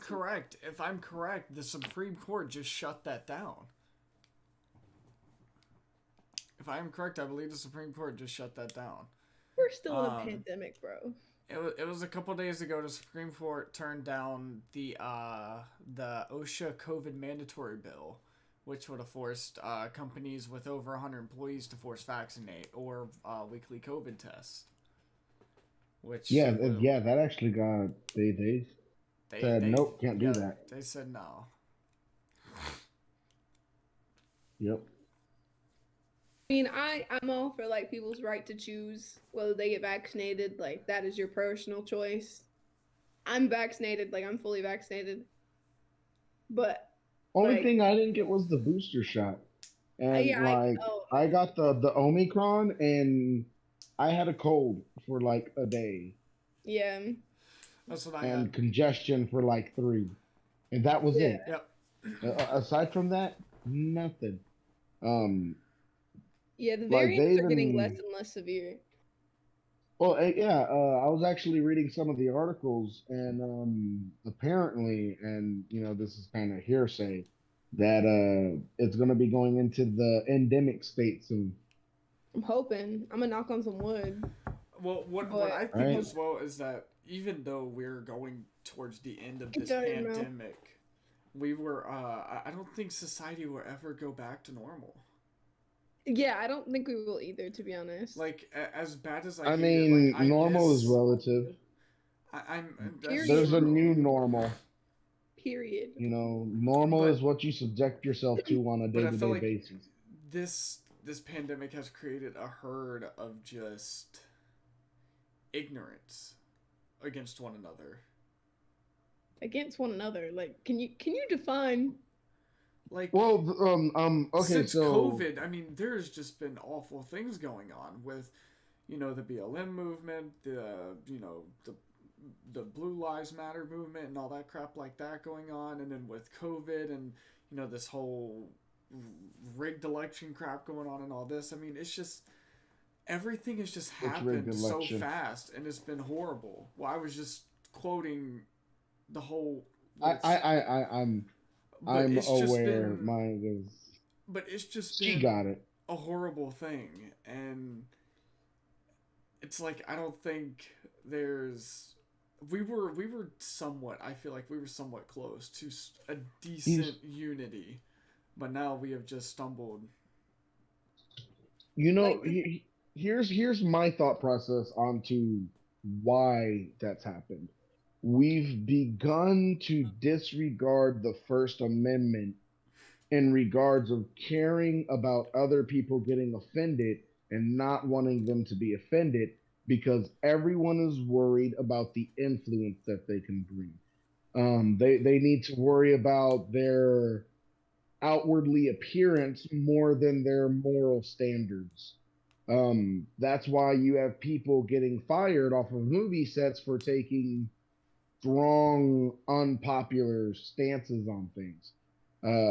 I'm correct, the Supreme Court just shut that down. If I am correct, I believe the Supreme Court just shut that down. We're still in a Um, pandemic, bro. it was a couple days ago. The Supreme Court turned down the OSHA COVID mandatory bill, which would have forced companies with over 100 employees to force vaccinate or weekly COVID tests. Which Yeah, that actually got they said nope, can't do that. They said no. Yep. I mean, I'm all for like people's right to choose whether they get vaccinated. Like that is your personal choice. I'm vaccinated, like I'm fully vaccinated. But Only like, thing I didn't get was the booster shot, and yeah, like I got the Omicron, and I had a cold for like a day, yeah, That's what I and had. congestion for like 3, and that was yeah. it. Yep. Aside from that, nothing. Yeah, the Like they variants are getting less even and less severe. well, yeah. I was actually reading some of the articles, and apparently, and this is kind of hearsay, that it's going to be going into the endemic state soon. I'm hoping. I'm gonna knock on some wood. Well, what But I think Right. as well is that even though we're going towards the end of Get this that in your mouth. pandemic, we were I don't think society will ever go back to normal. yeah, I don't think we will either, to be honest. Like as bad as I I hate mean, it, like I normal is miss. relative. I'm that's Period. There's a true. new normal. Period. Normal But is what you subject yourself to on a but I feel day-to-day like basis. this pandemic has created a herd of just ignorance against one another. Against one another. Like, can you define? Like Well, okay, since so COVID, I mean, there's just been awful things going on with, the BLM movement, the Blue Lives Matter movement, and all that crap like that going on, and then with COVID and this whole rigged election crap going on and all this. I mean, it's just everything has just Which rigged happened so election? fast, and it's been horrible. Well, I was just quoting the whole. I'm But it's just aware. been. Mine is. But it's just She been got it. a horrible thing, and it's like I don't think there's. We were somewhat. I feel like we were somewhat close to a decent unity, but now we have just stumbled. Like, Here's my thought process onto why that's happened. We've begun to disregard the First Amendment in regards of caring about other people getting offended and not wanting them to be offended because everyone is worried about the influence that they can bring. They need to worry about their outwardly appearance more than their moral standards. That's why you have people getting fired off of movie sets for taking strong, unpopular stances on things.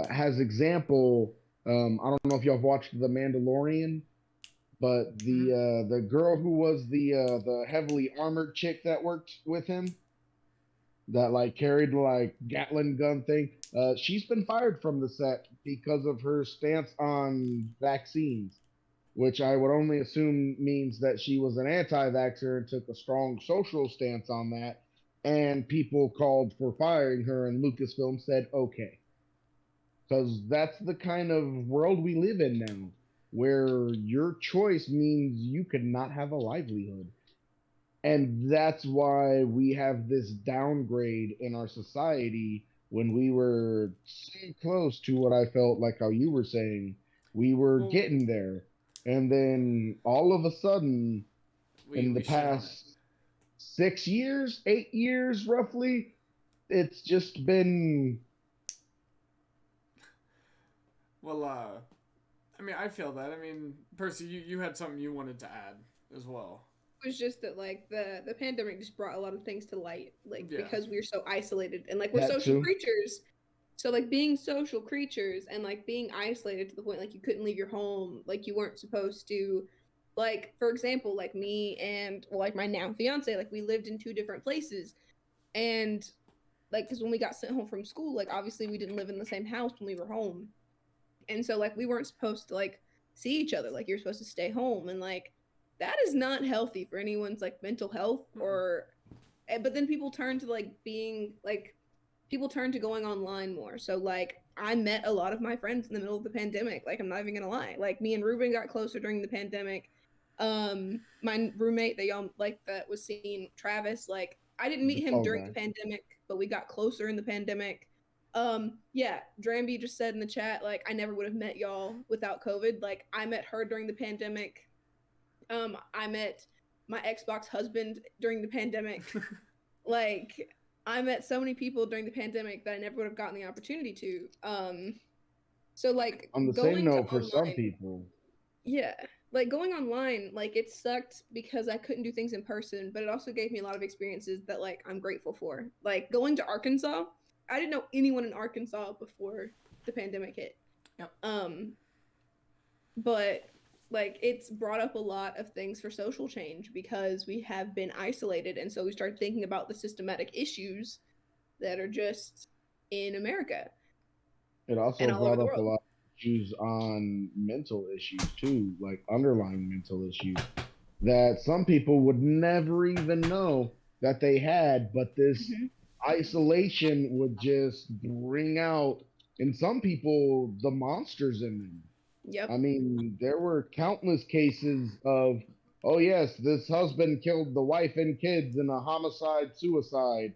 As example, I don't know if y'all have watched The Mandalorian, but the girl who was the heavily armored chick that worked with him, that like carried like Gatling gun thing, she's been fired from the set because of her stance on vaccines, which I would only assume means that she was an anti-vaxxer and took a strong social stance on that. And people called for firing her, and Lucasfilm said okay, because that's the kind of world we live in now, where your choice means you cannot have a livelihood. And that's why we have this downgrade in our society when we were so close to what I felt like how you were saying. We were Well, getting there. And then all of a sudden, in the we shit on it. past 6 years, 8 years roughly, it's just been. Well, I mean, I feel that. I mean, Percy, you had something you wanted to add as well. was just that like the pandemic just brought a lot of things to light, like Yeah. because we're so isolated and like we're That social too. creatures. So like being social creatures and like being isolated to the point like you couldn't leave your home, like you weren't supposed to, like for example, like me and well, like my now fiance, like we lived in two different places, and like because when we got sent home from school, like obviously we didn't live in the same house when we were home, and so like we weren't supposed to like see each other, like you're supposed to stay home, and like that is not healthy for anyone's like mental health or but then people turn to like being like people turn to going online more. So like I met a lot of my friends in the middle of the pandemic, like I'm not even gonna lie, like me and Ruben got closer during the pandemic. My roommate that y'all like that was seeing, Travis, like I didn't The meet him tall during guy. the pandemic, but we got closer in the pandemic. Yeah, Dramby just said in the chat, like, I never would have met y'all without COVID. Like, I met her during the pandemic. I met my Xbox husband during the pandemic. Like, I met so many people during the pandemic that I never would have gotten the opportunity to. So like On the going same to note, for some online, people, yeah, like going online, like it sucked because I couldn't do things in person, but it also gave me a lot of experiences that like I'm grateful for. Like going to Arkansas, I didn't know anyone in Arkansas before the pandemic hit. Yep. But like it's brought up a lot of things for social change because we have been isolated, and so we started thinking about the systematic issues that are just in America it also and all over brought the up a world. lot of issues on mental issues too, like underlying mental issues that some people would never even know that they had, but this Mhm. isolation would just bring out in some people the monsters in them. I Yep. mean, there were countless cases of, oh yes, this husband killed the wife and kids in a homicide suicide,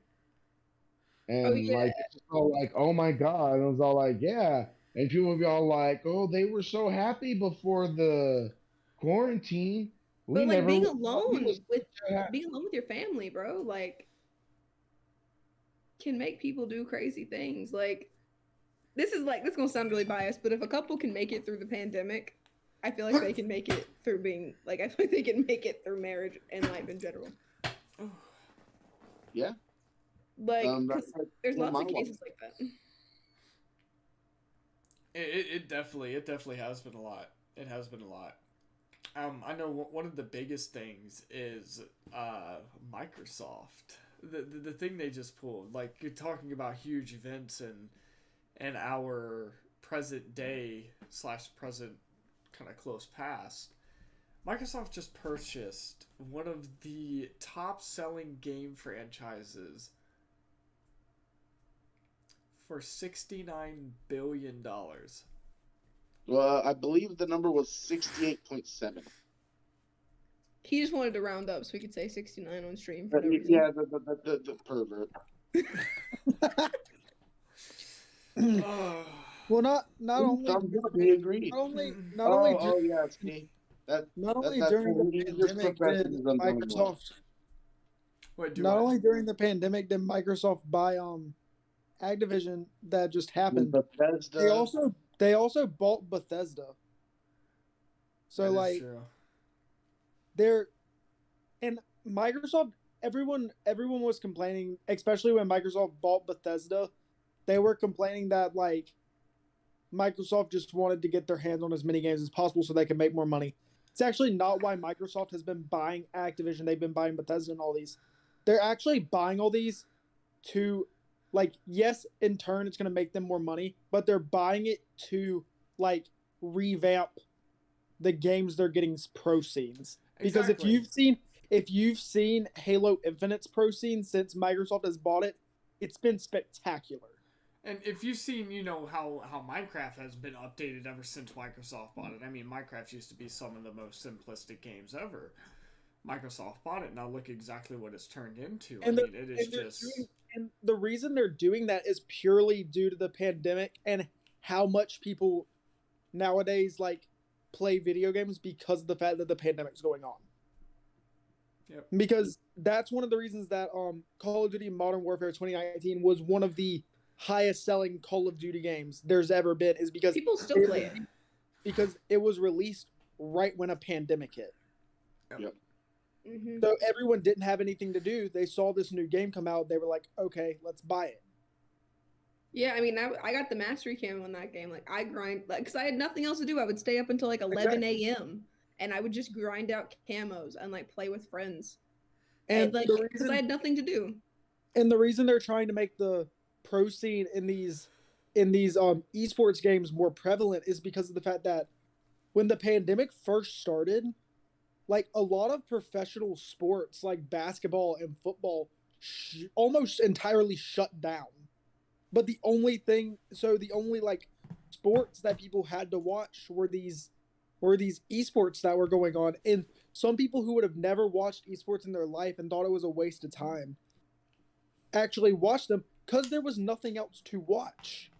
Oh and yeah. like it's just all like, oh my god, and it was all like, yeah, and people would be all like, oh, they were so happy before the quarantine. We But like never being thought he was alone with such a being alone with your family, bro, like can make people do crazy things. Like this is like this is gonna sound really biased, but if a couple can make it through the pandemic, I feel like they can make it through being like I feel like they can make it through marriage and life in general. Yeah. Like That's because like there's one of lots my of ones. cases like that. It definitely has been a lot. It has been a lot. I know one of the biggest things is Microsoft. The thing they just pulled, like you're talking about huge events and our present day / present kind of close past. Microsoft just purchased one of the top selling game franchises for $69 billion. Well, I believe the number was 68.7. He just wanted to round up so we could say 69 on stream for no reason. Yeah, the pervert. Well, not only Thumbs up, he agreed. not only Yeah, see, that not only that's during the religious pandemic did professionalism done well. Microsoft What do not I? only during the pandemic did Microsoft buy Activision, that just happened. Bethesda. They also bought Bethesda. So That is like true. they're and Microsoft, everyone was complaining, especially when Microsoft bought Bethesda. They were complaining that like Microsoft just wanted to get their hands on as many games as possible so they can make more money. It's actually not why Microsoft has been buying Activision. They've been buying Bethesda and all these. They're actually buying all these to, like, yes, in turn it's going to make them more money, but they're buying it to like revamp the games they're getting pro scenes. Because Exactly. if you've seen Halo Infinite's pro scene since Microsoft has bought it, it's been spectacular. And if you've seen, how Minecraft has been updated ever since Microsoft bought it. I mean, Minecraft used to be some of the most simplistic games ever. Microsoft bought it. Now look exactly what it's turned into. And I mean, it is just. And the reason they're doing that is purely due to the pandemic and how much people nowadays like play video games because of the fact that the pandemic's going on. Yep. Because that's one of the reasons that Call of Duty Modern Warfare 2019 was one of the highest selling Call of Duty games there's ever been, is because People still play it. Because it was released right when a pandemic hit. Yep. Hmm. So everyone didn't have anything to do. They saw this new game come out. They were like, okay, let's buy it. Yeah, I mean, I got the mastery camo in that game. Like, I grind, like, because I had nothing else to do. I would stay up until like 11 a.m. and I would just grind out camos and like play with friends. And like, the because I had nothing to do. reason they're trying to make the pro scene in these esports games more prevalent is because of the fact that when the pandemic first started, like a lot of professional sports like basketball and football almost entirely shut down. But the only like sports that people had to watch were these esports that were going on, and some people who would have never watched esports in their life and thought it was a waste of time actually watched them because there was nothing else to watch.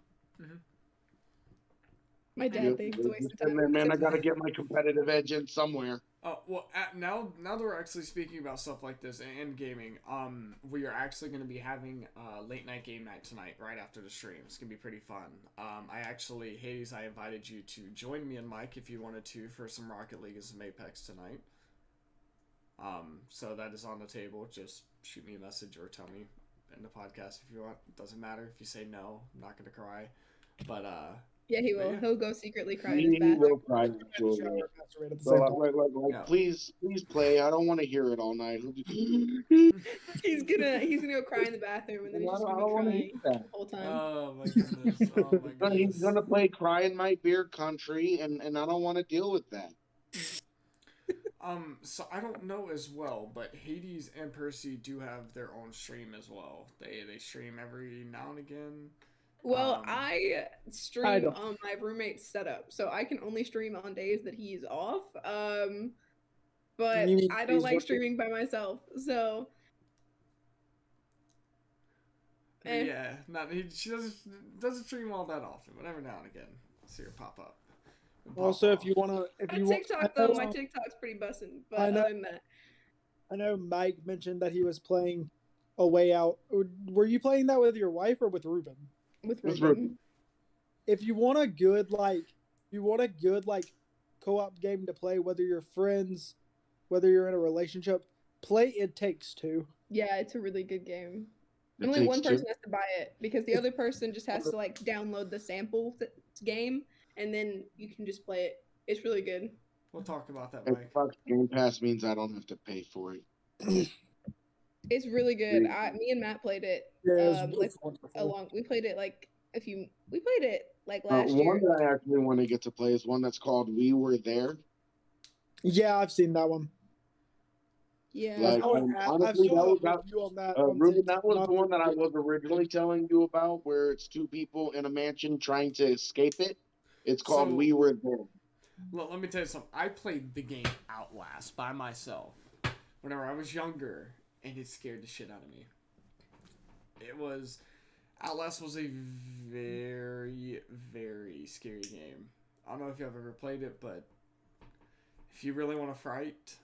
My dad thinks it's a waste of time. Man, I gotta get my competitive edge in somewhere. Well, now that we're actually speaking about stuff like this and gaming, we are actually going to be having late night game night tonight, right after the stream. It's going to be pretty fun. Hades, I invited you to join me and Mike if you wanted to for some Rocket League and some Apex tonight. So that is on the table. Just shoot me a message or tell me in the podcast if you want. It doesn't matter if you say no. I'm not going to cry. But yeah, he will. Yeah. He'll go secretly cry in his He bathroom. will cry. So, please play. I don't want to hear it all night. He's gonna go cry in the bathroom and then he's just gonna be crying the whole time. oh my goodness! Oh my goodness! He's gonna play "Cry in My Beer Country," and I don't want to deal with that. So I don't know as well, but Hades and Percy do have their own stream as well. They stream every now and again. Well, I stream on my roommate's setup, so I can only stream on days that he's off. But I don't like streaming by myself, so. Yeah, she doesn't stream all that often, but every now and again, see her pop up. Also, if you want TikTok though, my TikTok's pretty bussin'. But other than that, I know Mike mentioned that he was playing A Way Out. Were you playing that with your wife or with Ruben? With Ruben. If you want a good co-op game to play, whether you're friends, whether you're in a relationship, play It Takes Two. Yeah, it's a really good game. Only one person has to buy it because the other person just has to like download the sample game and then you can just play it. It's really good. We'll talk about that, Mike. Game Pass means I don't have to pay for it. It's really good. Me and Matt played it. Yeah, we played it last year. One that I actually want to get to play is one that's called We Were There. Yeah, I've seen that one. Yeah. Honestly, Ruben, that was the one that I was originally telling you about, where it's two people in a mansion trying to escape it. It's called We Were There. Well, let me tell you something. I played the game Outlast by myself whenever I was younger, and it scared the shit out of me. Outlast was a very, very scary game. I don't know if you've ever played it, but if you really want to fright,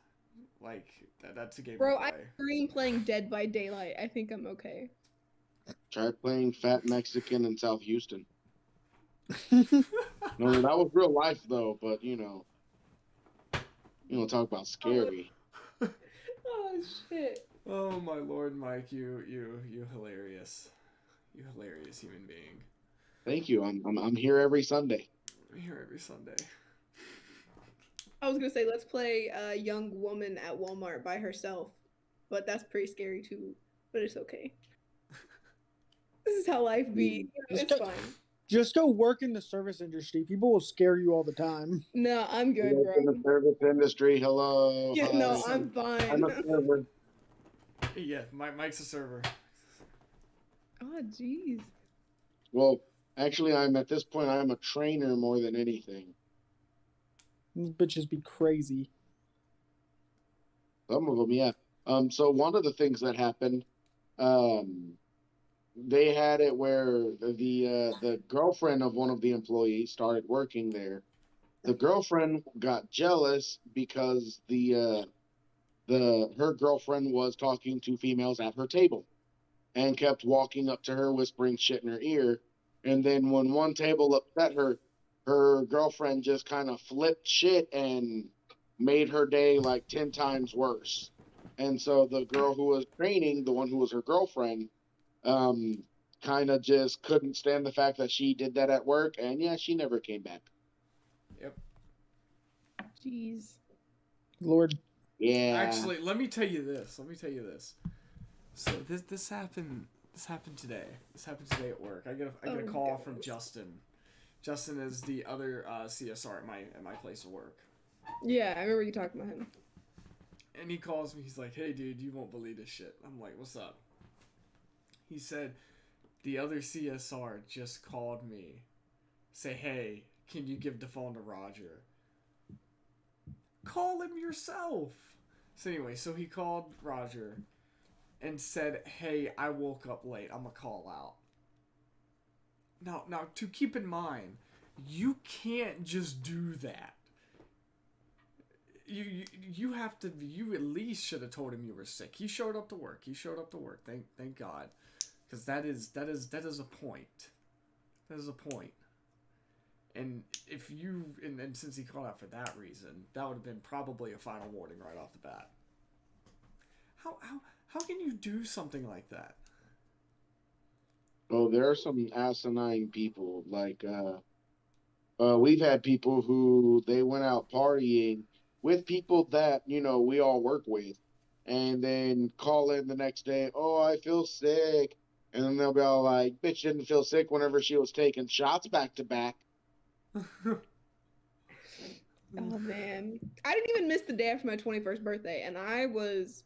like, that's a game Bro, to play. I stream playing Dead by Daylight. I think I'm okay. Try playing Fat Mexican in South Houston. No, that was real life though, but talk about scary. Oh shit. Oh my lord, Mike, you hilarious. You hilarious human being. Thank you. I'm here every Sunday. I'm here every Sunday. I was gonna say let's play a young woman at Walmart by herself, but that's pretty scary too. But it's okay. This is how life be. It's fine. Just go work in the service industry. People will scare you all the time. No, I'm good, bro. In the service industry, hello. Yeah, no, I'm fine. I'm a server. Yeah, Mike's a server. Oh, jeez. Well, actually, at this point, I'm a trainer more than anything. These bitches be crazy. Some of them, yeah. So one of the things that happened, they had it where the girlfriend of one of the employees started working there. The girlfriend got jealous because her girlfriend was talking to females at her table and kept walking up to her, whispering shit in her ear. And then when one table upset her, her girlfriend just kind of flipped shit and made her day like 10 times worse. And so the girl who was training, the one who was her girlfriend, kind of just couldn't stand the fact that she did that at work, and yeah, she never came back. Yep. Jeez. Lord. Yeah. Actually, let me tell you this. So this happened. This happened today. This happened today at work. I get a call from Justin. Justin is the other CSR at my place of work. Yeah, I remember you talking about him. And he calls me. He's like, "Hey, dude, you won't believe this shit." I'm like, "What's up?" He said, "The other CSR just called me. Say, hey, can you give the phone to Roger?" Call him yourself. So anyway, so he called Roger and said, "Hey, I woke up late. I'm gonna call out." Now, to keep in mind, you can't just do that. You have to. You at least should have told him you were sick. He showed up to work. Thank God, because that is a point. That is a point. And if you and since he called out for that reason, that would have been probably a final warning right off the bat. How can you do something like that? Oh, there are some asinine people. Like, we've had people who they went out partying with people that, we all work with, and then call in the next day, "Oh, I feel sick." And then they'll be all like, "Bitch didn't feel sick whenever she was taking shots back to back." Oh man, I didn't even miss the day after my 21st birthday, and I was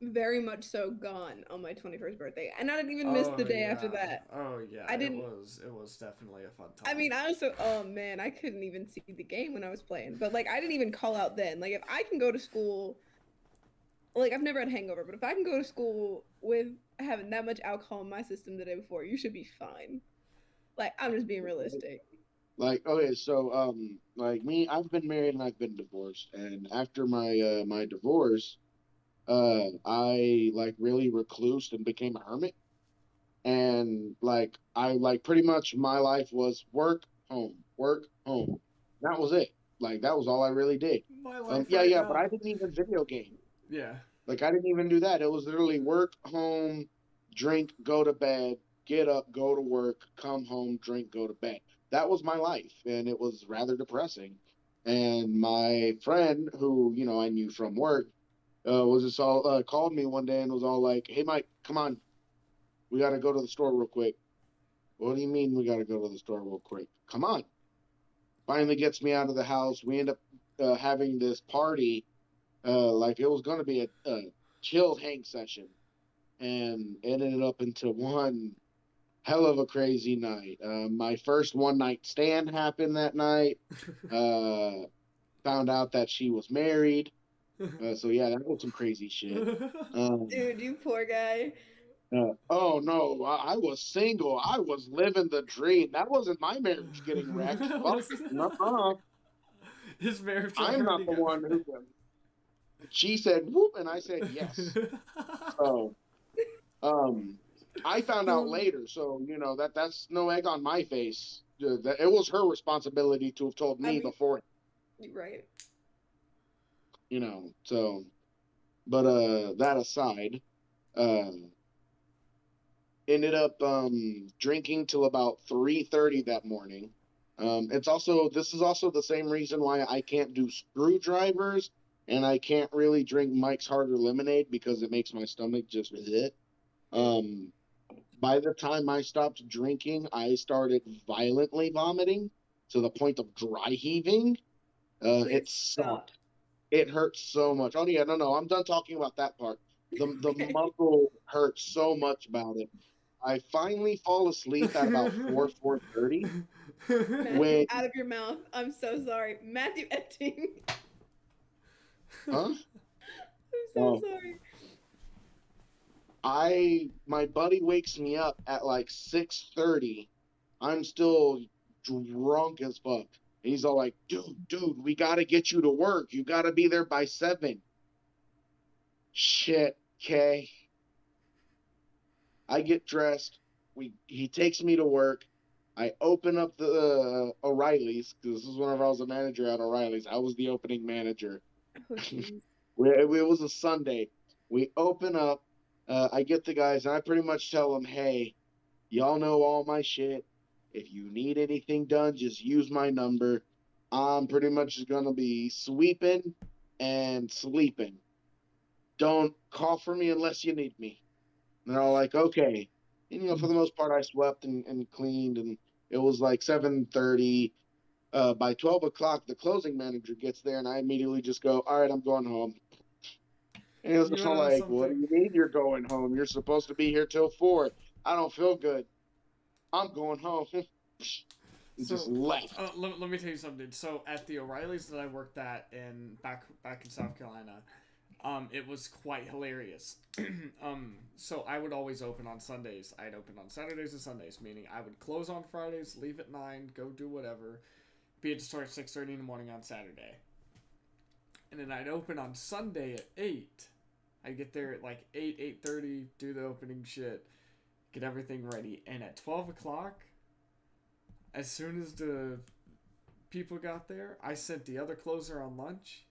very much so gone on my 21st birthday, and I didn't even miss the day after that. Oh yeah, I didn't. It was definitely a fun time. I mean, I also, oh man, I couldn't even see the game when I was playing, but like, I didn't even call out then. Like, if I can go to school, like, I've never had a hangover, but if I can go to school with having that much alcohol in my system the day before, you should be fine. Like, I'm just being realistic. Like, okay, so like me, I've been married and I've been divorced, and after my divorce, I like really reclused and became a hermit, and like I like pretty much my life was work, home, work, home. That was it. Like that was all I really did. My life Yeah, right yeah, now. but I didn't even video game. Yeah. Like I didn't even do that. It was literally work, home, drink, go to bed, get up, go to work, come home, drink, go to bed. That was my life, and it was rather depressing. And my friend, who I knew from work, was just all called me one day and was all like, "Hey, Mike, come on, we got to go to the store real quick." "What do you mean we got to go to the store real quick?" "Come on." Finally gets me out of the house. We end up having this party, like it was going to be a chilled hang session, and it ended up into one hell of a crazy night. My first one night stand happened that night. Found out that she was married. So yeah, that was some crazy shit. Dude, you poor guy. Oh no, I was single. I was living the dream. That wasn't my marriage getting wrecked. His marriage. I'm not the one who. She said whoop, and I said yes. So, I found out later. So that's no egg on my face. It was her responsibility to have told me before. Right. So, but that aside, ended up drinking till about 3:30 that morning. This is also the same reason why I can't do screwdrivers and I can't really drink Mike's Harder Lemonade because it makes my stomach just hit. By the time I stopped drinking, I started violently vomiting to the point of dry heaving. It sucked. It hurt so much. Oh yeah, no, I'm done talking about that part. The muscle hurt so much about it. I finally fall asleep at about 4:30. Matthew, out of your mouth. I'm so sorry. Matthew Etting. Huh? I'm so sorry. My buddy wakes me up at like 6:30. I'm still drunk as fuck. And he's all like, dude, we gotta get you to work. You gotta be there by 7. Shit, okay. I get dressed. He takes me to work. I open up the O'Reilly's because this is whenever I was a manager at O'Reilly's. I was the opening manager. Oh, it was a Sunday. We open up. I get the guys, and I pretty much tell them, hey, y'all know all my shit. If you need anything done, just use my number. I'm pretty much just going to be sweeping and sleeping. Don't call for me unless you need me. And they're all like, okay. And, for the most part, I swept and cleaned, and it was like 7:30. By 12 o'clock, the closing manager gets there, and I immediately just go, all right, I'm going home. And he was You all know like, what do something? you mean you're going home? You're supposed to be here till 4. I don't feel good. I'm going home. And just So, left. let me tell you something. So, at the O'Reilly's that I worked at back in South Carolina, it was quite hilarious. So I would always open on Sundays. I'd open on Saturdays and Sundays, meaning I would close on Fridays, leave at 9, go do whatever, be at the store at 6:30 in the morning on Saturday, and then I'd open on Sunday at 8. I'd get there at like 8:30, do the opening shit, get everything ready, and at 12 o'clock, as soon as the people got there, I sent the other closer on lunch.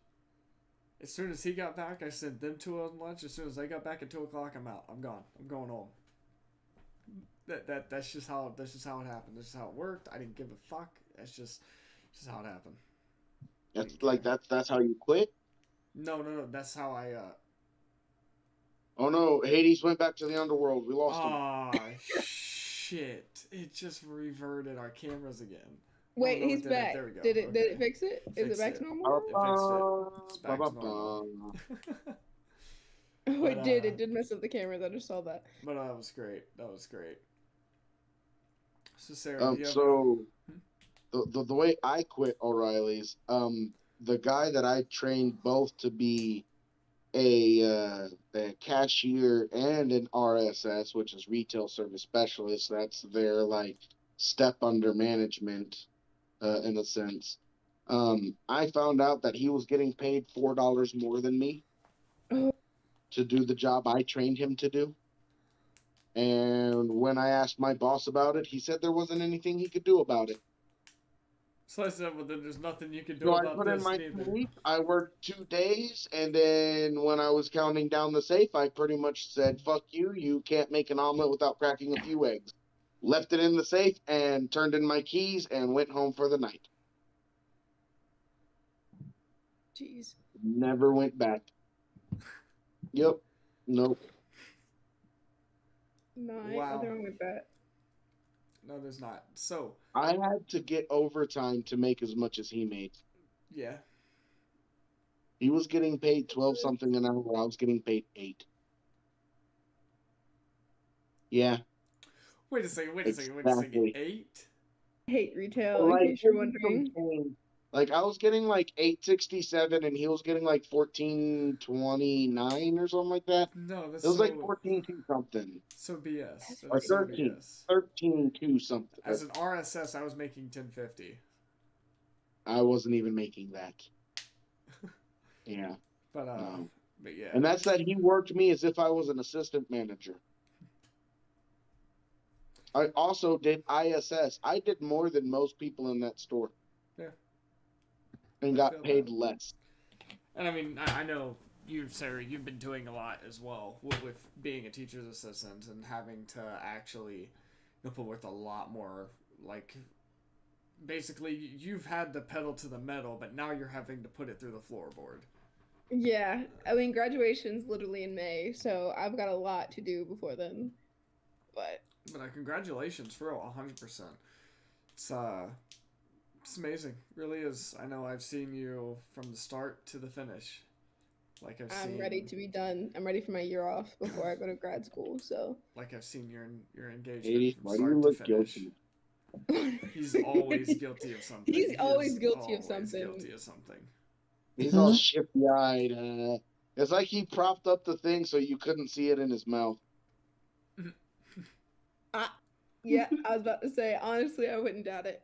As soon as he got back, I sent them two on lunch. As soon as they got back at 2 o'clock, I'm out. I'm gone. I'm going home. That's just how it happened. That's just how it worked. I didn't give a fuck. That's just how it happened. That's how you quit? No. That's how I. Oh no, Hades went back to the underworld. We lost him. Ah, shit! It just reverted our cameras again. Wait, no, he's it back. There we go. Did Okay. it fix it? Is it back to normal? It fixed it. It's back to normal. Oh, But, it did. It did mess up the cameras. I just saw that. But that was great. So Sarah, do you have So the way I quit O'Reilly's, the guy that I trained both to be a cashier and an RSS, which is retail service specialist. That's their like step under management, in a sense. I found out that he was getting paid $4 more than me Oh. to do the job I trained him to do. And when I asked my boss about it, he said there wasn't anything he could do about it. So I said, well, then there's nothing you can do So I about put this in my neither. 2 weeks. I worked 2 days, and then when I was counting down the safe, I pretty much said, fuck you, you can't make an omelet without cracking a few eggs. Left it in the safe and turned in my keys and went home for the night. Jeez. Never went back. Yep. Nope. No, Wow. nothing wrong with that. No, there's not. So, I had to get overtime to make as much as he made. yeah. He was getting paid 12 something an hour. I was getting paid 8. Yeah. Wait a second. Exactly. 8? Hate retail, in Like, case you're wondering. like I was getting like 8.67 and he was getting like 14.29 or something like that. No, that's It was so, like 14.2 something. so BS. Or That's so 13. BS. 13.2 something. As an RSS, I was making 10.50. I wasn't even making that. Yeah. But No. but yeah. And that's that he worked me as if I was an assistant manager. I also did ISS. I did more than most people in that store. Yeah. And I got feel paid that. less. And I mean, I know you, Sarah, you've been doing a lot as well with being a teacher's assistant and having to actually put with a lot more, like, basically you've had the pedal to the metal, but now you're having to put it through the floorboard. Yeah, I mean, graduation's literally in May, so I've got a lot to do before then. But Congratulations, for real, 100%. It's amazing, really is. I know I've seen you from the start to the finish. Like I'm ready to be done. I'm ready for my year off before I go to grad school. So Like I've seen your engagement Katie, from why do you start to look finish. guilty? He's always guilty of something. He's He always is guilty of always something. Guilty of something. He's all shifty-eyed. It's like he propped up the thing so you couldn't see it in his mouth. Yeah, I was about to say, honestly, I wouldn't doubt it.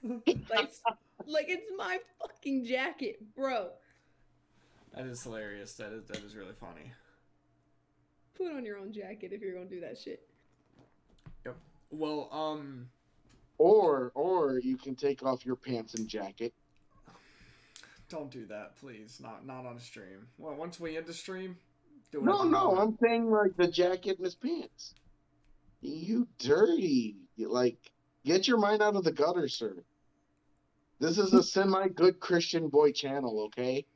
Like it's my fucking jacket, bro. That is hilarious. That is really funny. Put on your own jacket if you're gonna do that shit. Yep. Well, Or you can take off your pants and jacket. don't do that, please. Not on a stream. Well, once we end the stream, Do No, whatever you no, want. I'm saying like the jacket in his pants. You dirty. Like, get your mind out of the gutter, sir. This is a semi-good Christian boy channel, okay?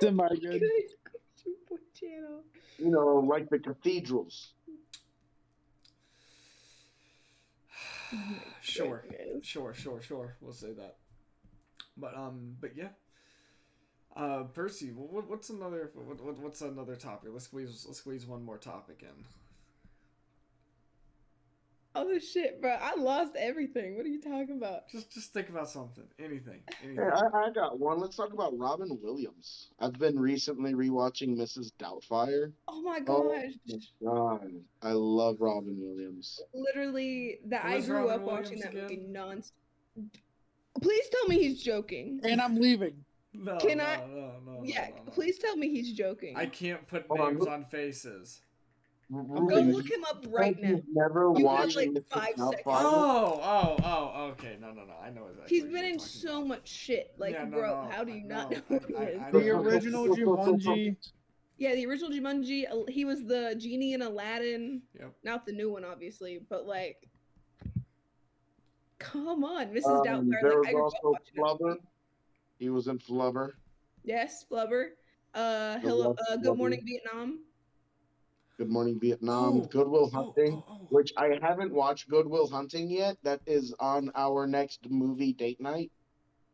Semi good. Good channel. You know, like the cathedrals. Sure. Goodness. Sure. We'll say that. But yeah. Percy, what's another topic? Let's squeeze one more topic in. Oh shit, bro! I lost everything. What are you talking about? Just think about something. Anything. Hey, I got one. Let's talk about Robin Williams. I've been recently rewatching Mrs. Doubtfire. Oh my Oh gosh! my god, I love Robin Williams. Literally, that Who I is grew Robin up watching Williams that movie again? Please tell me he's joking. And I'm leaving. No, Can no, I- no. Yeah, please tell me he's joking. I can't put Hold on, names look- on faces. Go Ruben, look him up right now. You've never You watched have, like, Mrs. 5 seconds. Doubtfire? Oh, okay. No. I know exactly. He's what been you're in talking so about. much shit. Like, Yeah, no, bro, no, how do you not no, know who he is? I The don't know. original Jumanji. Yeah, the original Jumanji. He was the genie in Aladdin. Yep. Not the new one, obviously, but like, come on, Mrs. Doubtfire. There Like, was I grew up also watching that Flubber. movie. He was in Flubber. Yes, Flubber. Hello. love Good Morning Flubber. Vietnam. Good Morning Vietnam. Oh, Goodwill oh, Hunting, oh. which I haven't watched Goodwill Hunting yet. That is on our next movie date night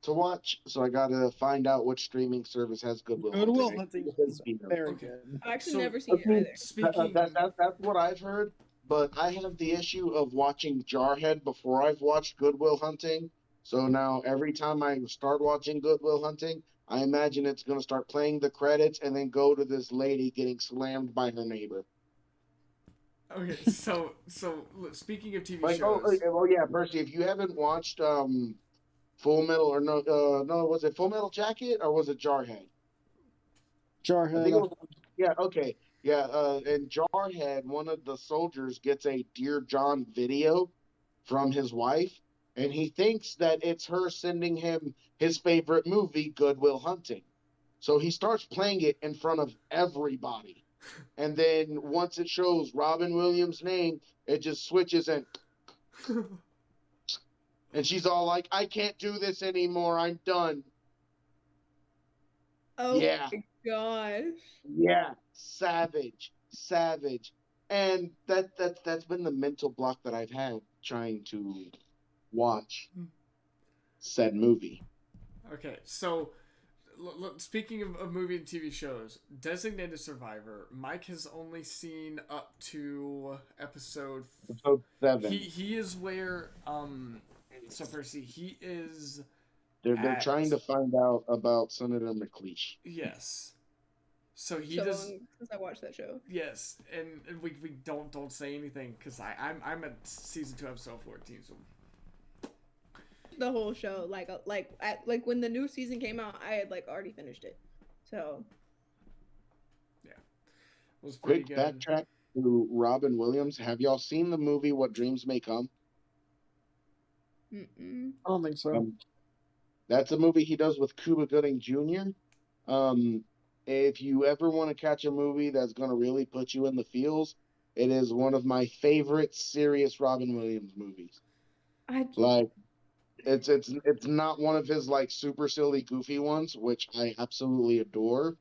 to watch. So I gotta find out which streaming service has Goodwill Goodwill Hunting. Hunting is very Okay. good. I've actually So, never seen it either. Speaking. That's what I've heard. But I have the issue of watching Jarhead before I've watched Goodwill Hunting. So now every time I start watching Goodwill Hunting, I imagine it's going to start playing the credits and then go to this lady getting slammed by her neighbor. Okay, so speaking of TV Like, shows. oh yeah, Percy, if you haven't watched Full Metal or was it Full Metal Jacket or was it Jarhead? I Jarhead. think it was, yeah, okay. Yeah, in Jarhead, one of the soldiers gets a Dear John video from his wife, and he thinks that it's her sending him his favorite movie, Goodwill Hunting. So he starts playing it in front of everybody. And then once it shows Robin Williams' name, it just switches and she's all like, I can't do this anymore. I'm done. Oh Yeah. my gosh. Yeah, savage. And that's been the mental block that I've had trying to watch said movie. Okay, so speaking of movie and TV shows, Designated Survivor, Mike has only seen up to episode. Episode 7. He is where So Percy, he is. They're trying to find out about Senator McLeish. Yes. So he So does. long since I watched that show. Yes, and we don't say anything because I'm at season 2 episode 14. So The whole show, like when the new season came out, I had like already finished it. So it was pretty Quick good. backtrack to Robin Williams. Have y'all seen the movie What Dreams May Come? mm-mm. I don't think so. That's a movie he does with Cuba Gooding Jr. If you ever want to catch a movie that's going to really put you in the feels, it is one of my favorite serious Robin Williams movies. Like, it's not one of his like super silly goofy ones, which I absolutely adore,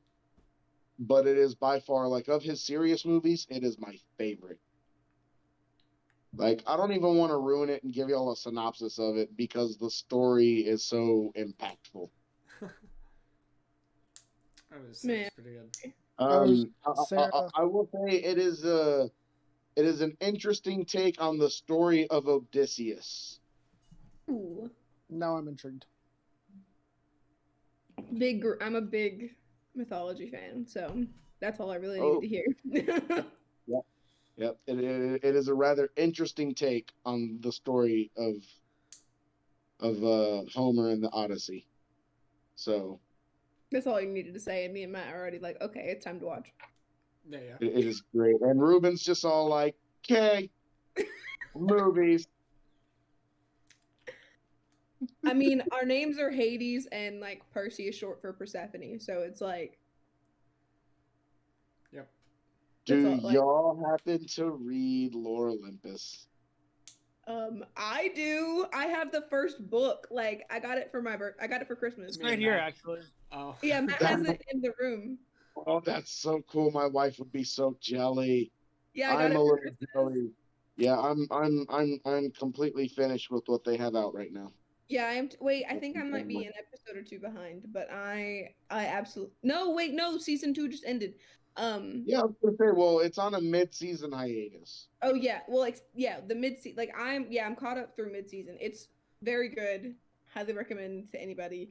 but it is by far, like, of his serious movies, it is my favorite. Like, I don't even want to ruin it and give y'all a synopsis of it because the story is so impactful. It's pretty good. I will say it is an interesting take on the story of Odysseus. Ooh. Now I'm intrigued. I'm a big mythology fan, so that's all I really need to hear. Yep, it is a rather interesting take on the story of Homer and the Odyssey. So That's all you needed to say, and me and Matt are already like, okay, it's time to watch. Yeah. it is great. And Ruben's just all like, "Okay, movies." I mean, our names are Hades, and like Percy is short for Persephone, so it's like. Yep. Do all, like, y'all happen to read Lore Olympus? I do. I have the first book. Like, I got it for I got it for Christmas. It's Me right and here, Matt. actually. Oh. Yeah, Matt has it in the room. Oh, that's so cool. My wife would be so jelly. Yeah, I got I'm it a for little Christmas. jelly. Yeah, I'm completely finished with what they have out right now. Yeah, I am. Wait, I think I might be an episode or two behind, but I absolutely no. Wait, no. Season 2 just ended. Yeah, I was gonna say, well, it's on a mid-season hiatus. Oh yeah. Well, yeah, the mid season. Like I'm caught up through mid season. It's very good. Highly recommend to anybody.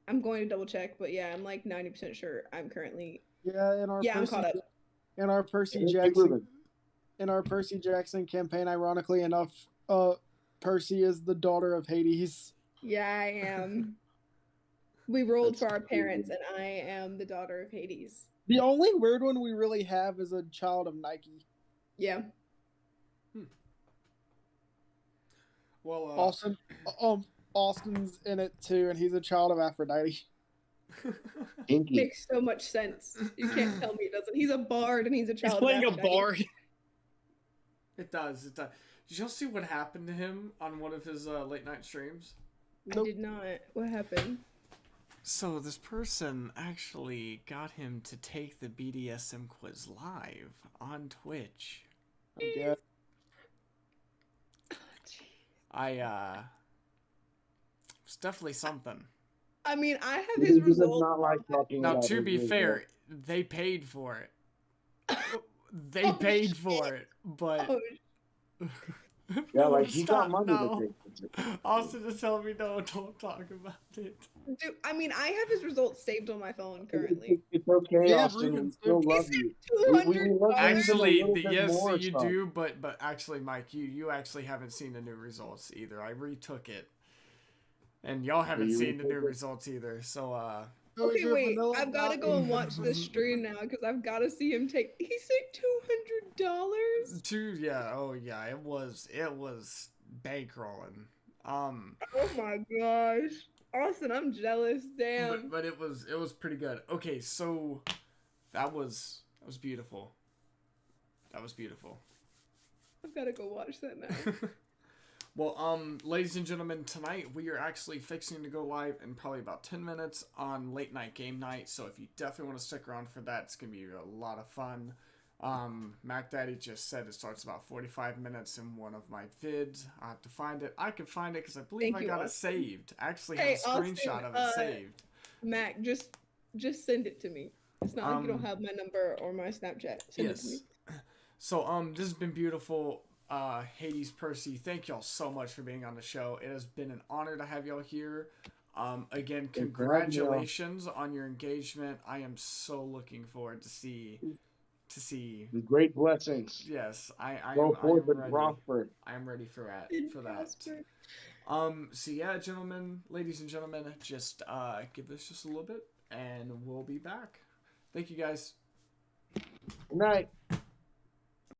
I'm going to double check, but yeah, I'm like 90% sure I'm currently. Yeah, I'm caught up. in our Percy Keep Jackson moving. campaign, ironically enough, Percy is the daughter of Hades. Yeah, I am. We rolled That's for our cool. parents, and I am the daughter of Hades. The only weird one we really have is a child of Nike. Yeah. Well, Austin's in it too, and he's a child of Aphrodite. Inky. Makes so much sense. You can't tell me it doesn't. He's a bard and he's a He's child. playing a of Aphrodite. bard. it does. It does. Did y'all see what happened to him on one of his late night streams? I did not. What happened? So this person actually got him to take the BDSM quiz live on Twitch. Yeah. It's definitely something. I mean, I have He his does results. not like talking Now, about to his be visual. fair, they paid for it. They Oh, paid shit. for it, but Oh, Yeah, No, like he got stop, money no. to take. Austin is telling me no, don't talk about it. dude, I mean, I have his results saved on my phone currently. It's okay, Yeah, Austin. We Rubens, still too. love you. $200. We love you. Actually, a little bit yes, more you stuff. do, but actually, Mike, you actually haven't seen the new results either. I retook it, and y'all haven't you seen the new retook it? results either. So, Okay, wait. I've got to go and watch this stream now because I've got to see him take. He said $200. yeah, it was bankrolling. Oh my gosh, Austin, I'm jealous. Damn. But it was pretty good. Okay, so that was beautiful. That was beautiful. I've got to go watch that now. Well, ladies and gentlemen, tonight we are actually fixing to go live in probably about 10 minutes on Late Night Game Night. So if you definitely want to stick around for that, it's gonna be a lot of fun. Mac Daddy just said it starts about 45 minutes in one of my vids. I have to find it. I can find it because I believe Thank I you, got it Austin. saved. I actually Hey, have a screenshot Austin, of it saved. Mac, just send it to me. It's not like you don't Um, have my number or my Snapchat. Send it to me. Yes. So, this has been beautiful. Hades, Percy, thank y'all so much for being on the show. It has been an honor to have y'all here. Again, congratulations on your engagement. I am so looking forward to see. Great blessings. Yes, I Go am forth and ready. prosper. I am ready for that. Prosper. So yeah, gentlemen, ladies and gentlemen, just give this just a little bit, and we'll be back. Thank you, guys. Good night.